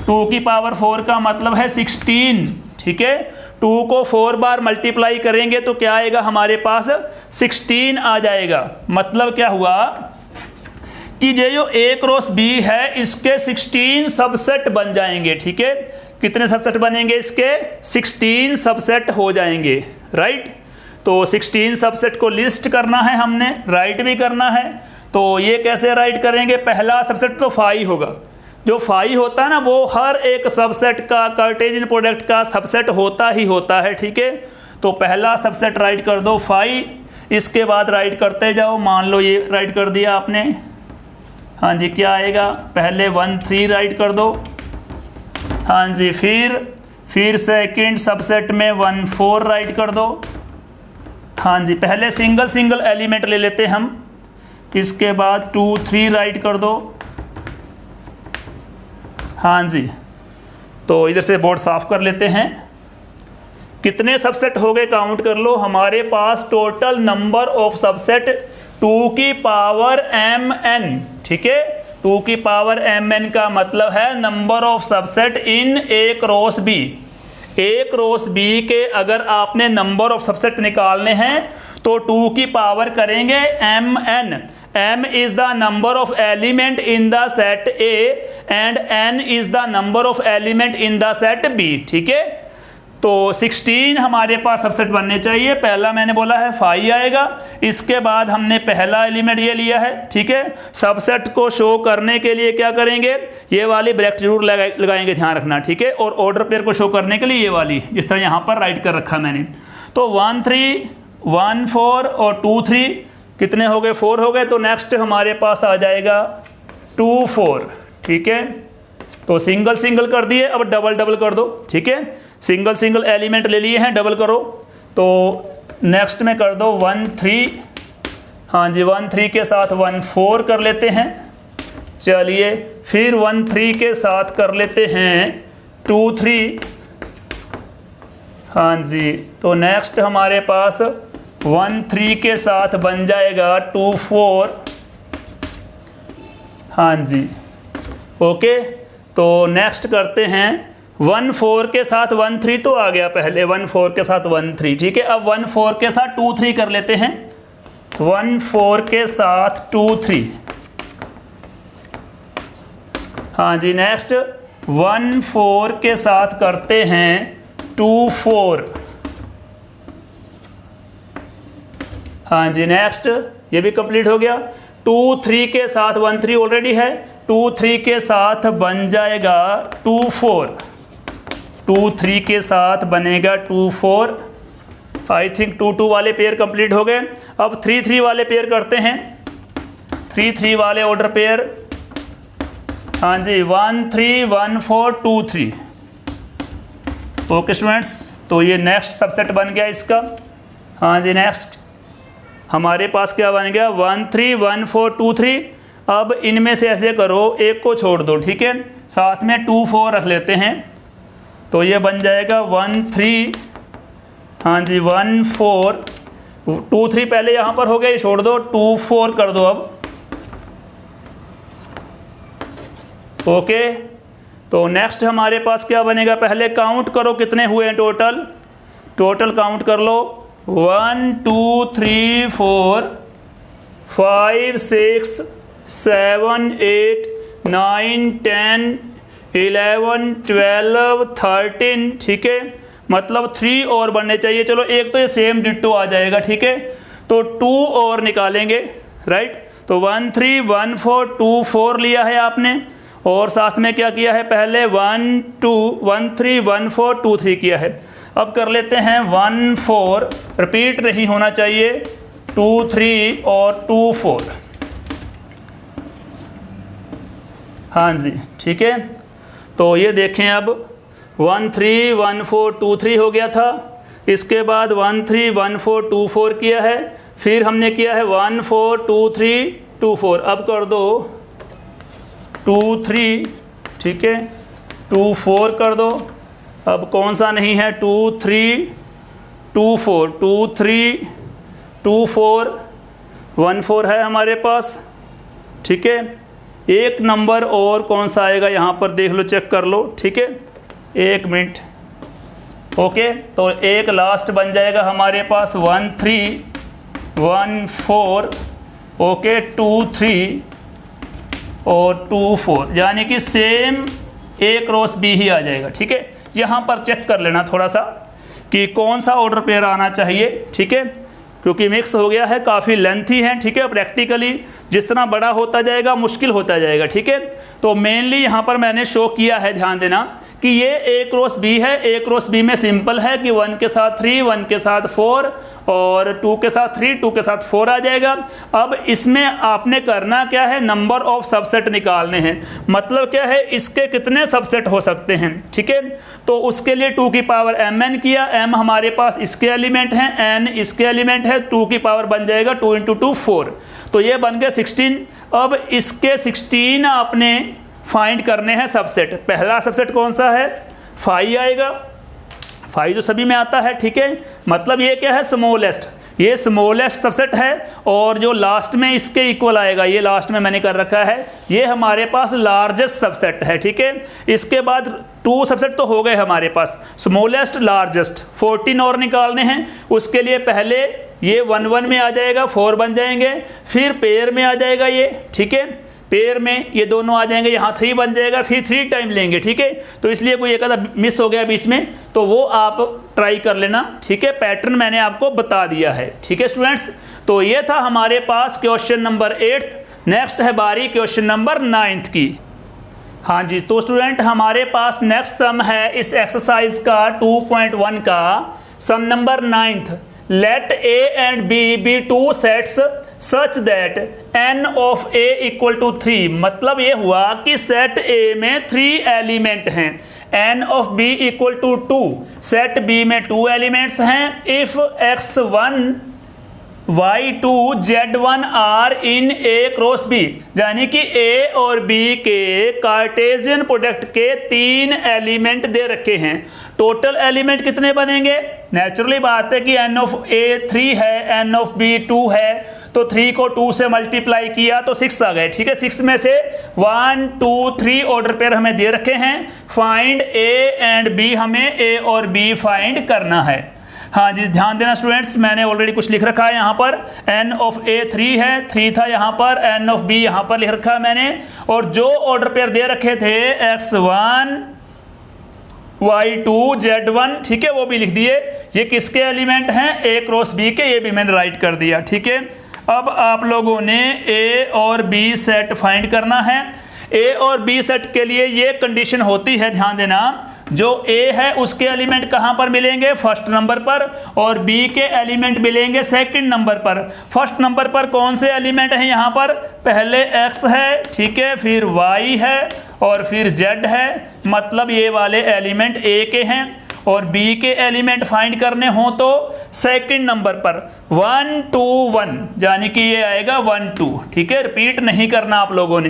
2 की पावर 4 का मतलब है 16, ठीक है। 2 को 4 बार मल्टीप्लाई करेंगे तो क्या आएगा हमारे पास, 16 आ जाएगा। मतलब क्या हुआ कि ये जो A क्रॉस B है इसके 16 सबसेट बन जाएंगे, ठीक है। कितने सबसेट बनेंगे इसके, 16 सबसेट हो जाएंगे, राइट। तो 16 सबसेट को लिस्ट करना है हमने, राइट भी करना है। तो ये कैसे राइट करेंगे, पहला सबसेट तो 5 होगा, जो 5 होता है ना वो हर एक सबसेट का कार्टेशियन प्रोडक्ट का सबसेट होता ही होता है, ठीक है। तो पहला सबसेट राइट कर दो 5, इसके बाद राइट करते जाओ, मान लो ये राइट कर दिया आपने, हाँ जी क्या आएगा, पहले 1 3 राइट कर दो, हाँ जी, फिर सेकंड सबसेट में 1 4 राइट कर दो, हाँ जी, पहले सिंगल एलिमेंट ले लेते हम, इसके बाद 2 3 राइट कर दो, हाँ जी। तो इधर से बोर्ड साफ कर लेते हैं, कितने सबसेट हो गए काउंट कर लो, हमारे पास टोटल नंबर ऑफ सबसेट 2 की पावर mn, ठीक है। 2 की पावर mn का मतलब है number of subset in A cross B, एक क्रॉस बी के अगर आपने नंबर ऑफ सबसेट निकालने हैं तो 2 की पावर करेंगे mn। m is the number of element in the set A and n is the number of element in the set B। ठीक है, तो 16 हमारे पास सबसेट बनने चाहिए। पहला मैंने बोला है 5 आएगा, इसके बाद हमने पहला एलिमेंट ये लिया है। ठीक है, सबसेट को शो करने के लिए क्या करेंगे, ये वाली ब्रैकेट जरूर लगाएंगे, ध्यान रखना। ठीक है, और ऑर्डर पेयर को शो करने के लिए ये वाली, जिस तरह यहाँ पर राइट कर रखा मैंने। तो 1 3 1 4 और 2 3 कितने हो गए, 4 हो गए। तो नेक्स्ट हमारे पास आ जाएगा 2 4। ठीक है, तो सिंगल सिंगल कर दिए, अब डबल डबल कर दो। ठीक है, सिंगल सिंगल एलिमेंट ले लिए हैं, डबल करो। तो नेक्स्ट में कर दो 1 3, हाँ जी 1 3 के साथ 1 4 कर लेते हैं। चलिए फिर 1 3 के साथ कर लेते हैं 2 3, हाँ जी। तो नेक्स्ट हमारे पास 1 3 के साथ बन जाएगा 2 4, हाँ जी ओके। तो नेक्स्ट करते हैं 1 4 के साथ 1 3 तो आ गया पहले, 1 4 के साथ 1 3। ठीक है, अब 1 4 के साथ 2 3 कर लेते हैं, 1 4 के साथ 2 3, हाँ जी। नेक्स्ट 1 4 के साथ करते हैं 2 4, हाँ जी। नेक्स्ट ये भी कंप्लीट हो गया। 2 3 के साथ 1 3 ऑलरेडी है, 2 3 के साथ बन जाएगा 2 4, 2 3 के साथ बनेगा 2 4। आई थिंक 2 2 वाले पेयर कंप्लीट हो गए। अब 3 3 वाले पेयर करते हैं, 3 3 वाले ऑर्डर पेयर, हाँ जी 1 3 1 4 2 3। ओके स्टूडेंट्स, तो ये नेक्स्ट सबसेट बन गया इसका। हाँ जी, नेक्स्ट हमारे पास क्या बन गया, 1 3 1 4 2 3। अब इनमें से ऐसे करो, एक को छोड़ दो। ठीक है, साथ में 2 4 रख लेते हैं, तो ये बन जाएगा 1 3, हाँ जी 1 4 2 3 पहले यहाँ पर हो गया, ये छोड़ दो, 2 4 कर दो अब। ओके, तो नेक्स्ट हमारे पास क्या बनेगा, पहले काउंट करो कितने हुए हैं टोटल, टोटल काउंट कर लो। 1 2 3 4 5 6 7 8 9 10 11 12 13। ठीक है, मतलब 3 और बनने चाहिए। चलो एक तो ये सेम डिट्टो आ जाएगा। ठीक है, तो 2 और निकालेंगे, राइट। तो 1 3 1 4 2 4 लिया है आपने, और साथ में क्या किया है, पहले 1 2 1 3 1 4 2 3 किया है। अब कर लेते हैं 1 4, रिपीट नहीं होना चाहिए, 2 3 और 2 4, हाँ जी ठीक है। तो ये देखें, अब 1 3 1 4 2 3 हो गया था, इसके बाद 1 3 1 4 2 4 किया है, फिर हमने किया है 1 4 2 3 2 4। अब कर दो 2 3, ठीक है 2 4 कर दो। अब कौन सा नहीं है, 2 3 2 4 2 3 2 4 1 4 है हमारे पास। ठीक है, एक नंबर और कौन सा आएगा यहाँ पर देख लो, चेक कर लो। ठीक है, एक मिनट। ओके, तो एक लास्ट बन जाएगा हमारे पास 1 3 1 4, ओके 2 3 और 2 4, यानी कि सेम ए क्रॉस बी ही आ जाएगा। ठीक है, यहाँ पर चेक कर लेना थोड़ा सा कि कौन सा ऑर्डर पेयर आना चाहिए। ठीक है, क्योंकि मिक्स हो गया है, काफ़ी लेंथी है। ठीक है, प्रैक्टिकली जिस तरह बड़ा होता जाएगा मुश्किल होता जाएगा। ठीक है, तो मेनली यहाँ पर मैंने शो किया है, ध्यान देना कि ये ए क्रॉस बी है। ए क्रॉस बी में सिंपल है कि 1 के साथ 3 1 के साथ 4 और 2 के साथ 3 2 के साथ 4 आ जाएगा। अब इसमें आपने करना क्या है, नंबर ऑफ सबसेट निकालने हैं। मतलब क्या है, इसके कितने सबसेट हो सकते हैं। ठीक है, तो उसके लिए 2 की पावर mn किया, m हमारे पास इसके एलिमेंट हैं, n इसके एलिमेंट है, 2 की पावर बन जाएगा 2 × 2 4, तो ये बन गया 16। अब इसके 16 आपने फाइंड करने हैं सबसेट। पहला सबसेट कौन सा है, 5 आएगा, 5 तो सभी में आता है। ठीक है, मतलब ये क्या है, स्मॉलेस्ट, ये स्मॉलेस्ट सबसेट है और जो लास्ट में इसके इक्वल आएगा, ये लास्ट में मैंने कर रखा है, ये हमारे पास लार्जेस्ट सबसेट है। ठीक है, इसके बाद 2 सबसेट तो हो गए हमारे पास, स्मॉलेस्ट लार्जेस्ट। 14 और निकालने हैं, उसके लिए पहले ये 1 1 में आ जाएगा, 4 बन जाएंगे, फिर पेयर में आ जाएगा ये। ठीक है, पेयर में ये दोनों आ जाएंगे, यहाँ 3 बन जाएगा, फिर 3 टाइम लेंगे। ठीक है, तो इसलिए कोई एक आधा मिस हो गया बीच में, तो वो आप ट्राई कर लेना। ठीक है, पैटर्न मैंने आपको बता दिया है। ठीक है स्टूडेंट्स, तो ये था हमारे पास क्वेश्चन नंबर 8। नेक्स्ट है बारी क्वेश्चन नंबर 9 की। हाँ जी, तो स्टूडेंट हमारे पास नेक्स्ट सम है इस एक्सरसाइज का 2.1 का sum number 9। Let A and B be 2 sets such that n of a equal to 3। मतलब ये हुआ कि सेट A में 3 एलिमेंट हैं, n of b equal to 2, set B में 2 एलिमेंट्स हैं। If x1 y2 z1 are in a cross b, यानी कि a और b के कार्टेशियन प्रोडक्ट के 3 एलिमेंट दे रखे हैं। टोटल एलिमेंट कितने बनेंगे? नेचुरली बात है कि n ऑफ a 3 है, n ऑफ b 2 है, तो 3 को 2 से मल्टीप्लाई किया तो 6 आ गए। ठीक है, 6 में से 1 2 3 ऑर्डर पेयर हमें दे रखे हैं। फाइंड a एंड b, हमें a और b फाइंड करना है। हाँ जी, ध्यान देना स्टूडेंट्स, मैंने ऑलरेडी कुछ लिख रखा है यहाँ पर। n ऑफ a 3 है, 3 था यहाँ पर, n ऑफ b यहाँ पर लिख रखा है मैंने, और जो ऑर्डर पेयर दे रखे थे x1 y2 z1, ठीक है, वो भी लिख दिए। ये किसके एलिमेंट हैं? a क्रॉस b के, ये भी मैंने राइट कर दिया। ठीक है, अब आप लोगों ने a और b सेट फाइंड करना है। a और b सेट के लिए ये कंडीशन होती है, ध्यान देना, जो a है उसके एलिमेंट कहाँ पर मिलेंगे? फर्स्ट नंबर पर, और b के एलिमेंट मिलेंगे सेकंड नंबर पर। फर्स्ट नंबर पर कौन से एलिमेंट हैं? यहाँ पर पहले x है, ठीक है, फिर y है और फिर z है, मतलब ये वाले एलिमेंट a के हैं। और b के एलिमेंट फाइंड करने हो तो सेकंड नंबर पर 1 2 1, यानी कि ये आएगा 1 2। ठीक है, रिपीट नहीं करना आप लोगों ने।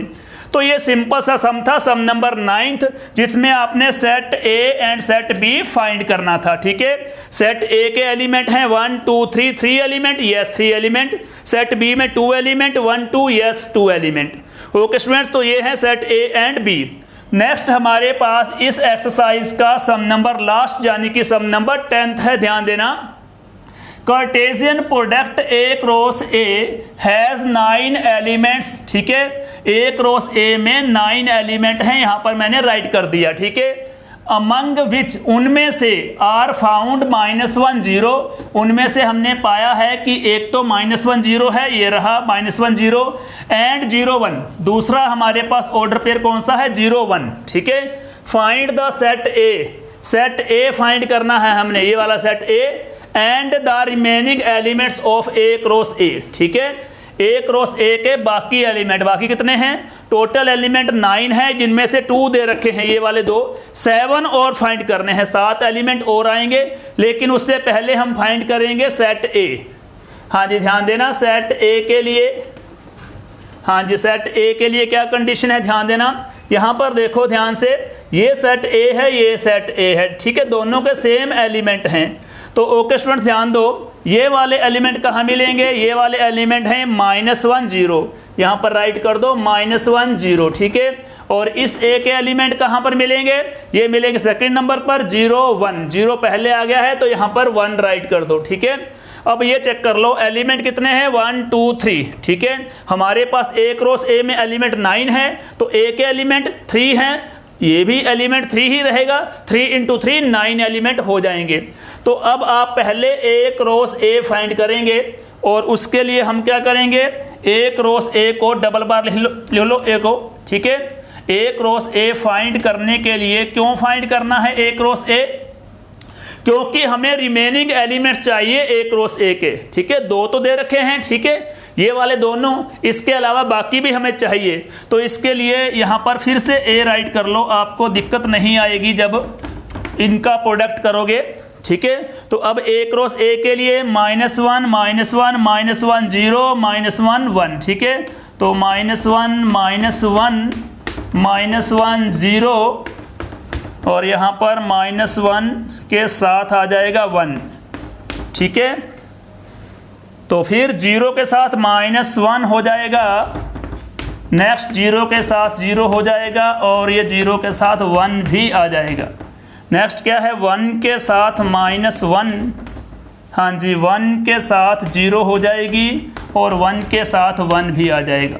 तो ये सिंपल सा सम था, सम नंबर 9, जिसमें आपने set A and set B find करना था। ठीक है, सेट A के एलिमेंट हैं 1 2 3, 3 element, yes 3 element. Set B में 2 element, 1 2, yes 2 element. Okay students, तो ये है set A and B। Next हमारे पास इस एक्सरसाइज का सम नंबर लास्ट, यानी कि सम नंबर 10 है। ध्यान देना, Cartesian product A cross A has 9 elements. ठीक है, A क्रॉस A में 9 एलिमेंट हैं, यहाँ पर मैंने राइट कर दिया। ठीक है, अमंग विच, उनमें से, आर फाउंड -1 0, उनमें से हमने पाया है कि एक तो -1 0 है, ये रहा -1 0, एंड 0 1, दूसरा हमारे पास ऑर्डर पेयर कौन सा है? 0 1। ठीक है, find the set A, set A find करना है हमने, ये वाला set A, and the remaining elements of A cross A। ठीक है, A क्रॉस A के बाकी एलिमेंट, बाकी कितने हैं? टोटल एलिमेंट 9 है, जिनमें से 2 दे रखे हैं, ये वाले 2, 7 और फाइंड करने हैं, 7 एलिमेंट और आएंगे, लेकिन उससे पहले हम फाइंड करेंगे सेट A। हाँ जी, ध्यान देना, सेट A के लिए, हाँ जी, सेट A के लिए क्या कंडीशन है? ध्यान देना, यहाँ पर देखो ध्यान से, ये सेट A है, ये सेट A है। ठीक है, दोनों के सेम एलिमेंट हैं। तो ओके स्टूडेंट, ध्यान दो, ये वाले एलिमेंट कहाँ मिलेंगे? ये वाले एलिमेंट हैं -1 0, यहाँ पर राइट कर दो -1 0। ठीक है, और इस A के एलिमेंट कहाँ पर मिलेंगे? ये मिलेंगे सेकंड नंबर पर 0 1, 0 पहले आ गया है तो यहाँ पर 1 राइट कर दो। ठीक है, अब ये चेक कर लो एलिमेंट कितने हैं? 1 2 3। ठीक है, हमारे पास A क्रॉस A में एलिमेंट 9 है, तो A के एलिमेंट 3 हैं, ये भी एलिमेंट 3 ही रहेगा, 3 × 3 9 एलिमेंट हो जाएंगे। तो अब आप पहले A क्रॉस A फाइंड करेंगे, और उसके लिए हम क्या करेंगे? A क्रॉस A को डबल बार लिख लो A को। ठीक है, A क्रॉस A फाइंड करने के लिए क्यों फाइंड करना है A क्रॉस A? क्योंकि हमें रिमेनिंग एलिमेंट चाहिए A क्रॉस A के। ठीक है, 2 तो दे रखे हैं, ठीक है, ये वाले दोनों, इसके अलावा बाकी भी हमें चाहिए। तो इसके लिए यहाँ पर फिर से A राइट कर लो, आपको दिक्कत नहीं आएगी जब इनका प्रोडक्ट करोगे। ठीक है, तो अब A क्रॉस A के लिए -1 -1 -1 0 -1 1। ठीक है, तो -1 -1 0, और यहाँ पर -1 के साथ आ जाएगा 1। ठीक है, तो फिर 0 के साथ -1 हो जाएगा, नेक्स्ट 0 के साथ 0 हो जाएगा और ये 0 के साथ 1 भी आ जाएगा। नेक्स्ट क्या है, 1 के साथ -1, हाँ जी 1 के साथ 0 हो जाएगी और 1 के साथ 1 भी आ जाएगा।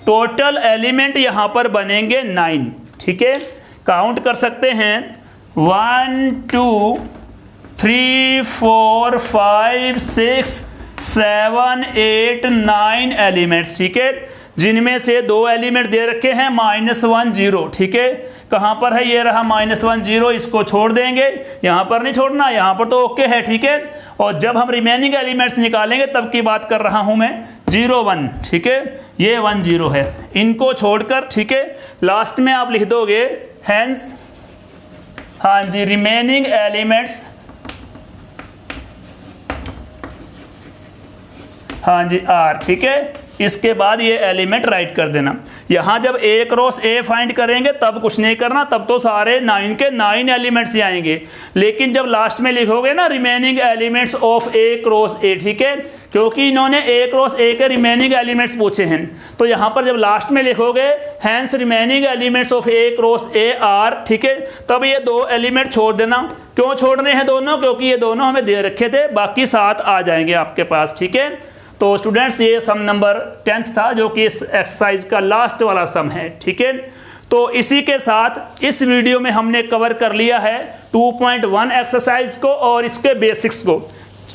टोटल एलिमेंट यहाँ पर बनेंगे 9। ठीक है, काउंट कर सकते हैं 1 2 3 4 5 6 7 8 9 एलिमेंट्स। ठीक है, जिनमें से 2 एलिमेंट दे रखे हैं -1 0। ठीक है, कहाँ पर है, ये रहा -1 0, इसको छोड़ देंगे, यहाँ पर नहीं छोड़ना, यहाँ पर तो ओके है। ठीक है, और जब हम रिमेनिंग एलिमेंट्स निकालेंगे तब की बात कर रहा हूँ मैं, 0 1। ठीक है, ये 1 0 है, इनको छोड़कर ठीक है लास्ट में आप लिख दोगे हैंस, हाँ जी रिमेनिंग एलिमेंट्स, हाँ जी आर। ठीक है, इसके बाद ये एलिमेंट राइट कर देना। यहाँ जब ए क्रॉस ए फाइंड करेंगे तब कुछ नहीं करना, तब तो सारे 9 के 9 एलिमेंट्स ही आएंगे। लेकिन जब लास्ट में लिखोगे ना remaining elements of A cross ए, ठीक है, क्योंकि इन्होंने ए क्रॉस ए के रिमेनिंग एलिमेंट्स पूछे हैं, तो यहाँ पर जब लास्ट में लिखोगे hence remaining elements of A cross A are, ठीक है, तब ये 2 एलिमेंट छोड़ देना। क्यों छोड़ने हैं दोनों, क्योंकि ये दोनों हमें दे रखे थे, बाकी 7 आ जाएंगे आपके पास। ठीक है, तो स्टूडेंट्स ये सम नंबर 10th था जो कि इस एक्सरसाइज का लास्ट वाला सम है। ठीक है, तो इसी के साथ इस वीडियो में हमने कवर कर लिया है 2.1 एक्सरसाइज को और इसके बेसिक्स को।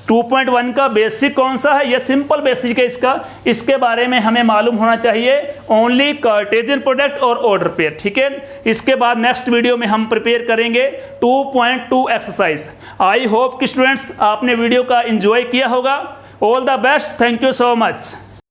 2.1 का बेसिक कौन सा है, ये सिंपल बेसिक है इसका, इसके बारे में हमें मालूम होना चाहिए ओनली कार्टेशियन प्रोडक्ट और ऑर्डर पेयर। ठीक है, इसके बाद नेक्स्ट वीडियो में हम प्रिपेयर करेंगे 2.2 एक्सरसाइज। आई होप कि स्टूडेंट्स आपने वीडियो का एंजॉय किया होगा। All the best, thank you so much.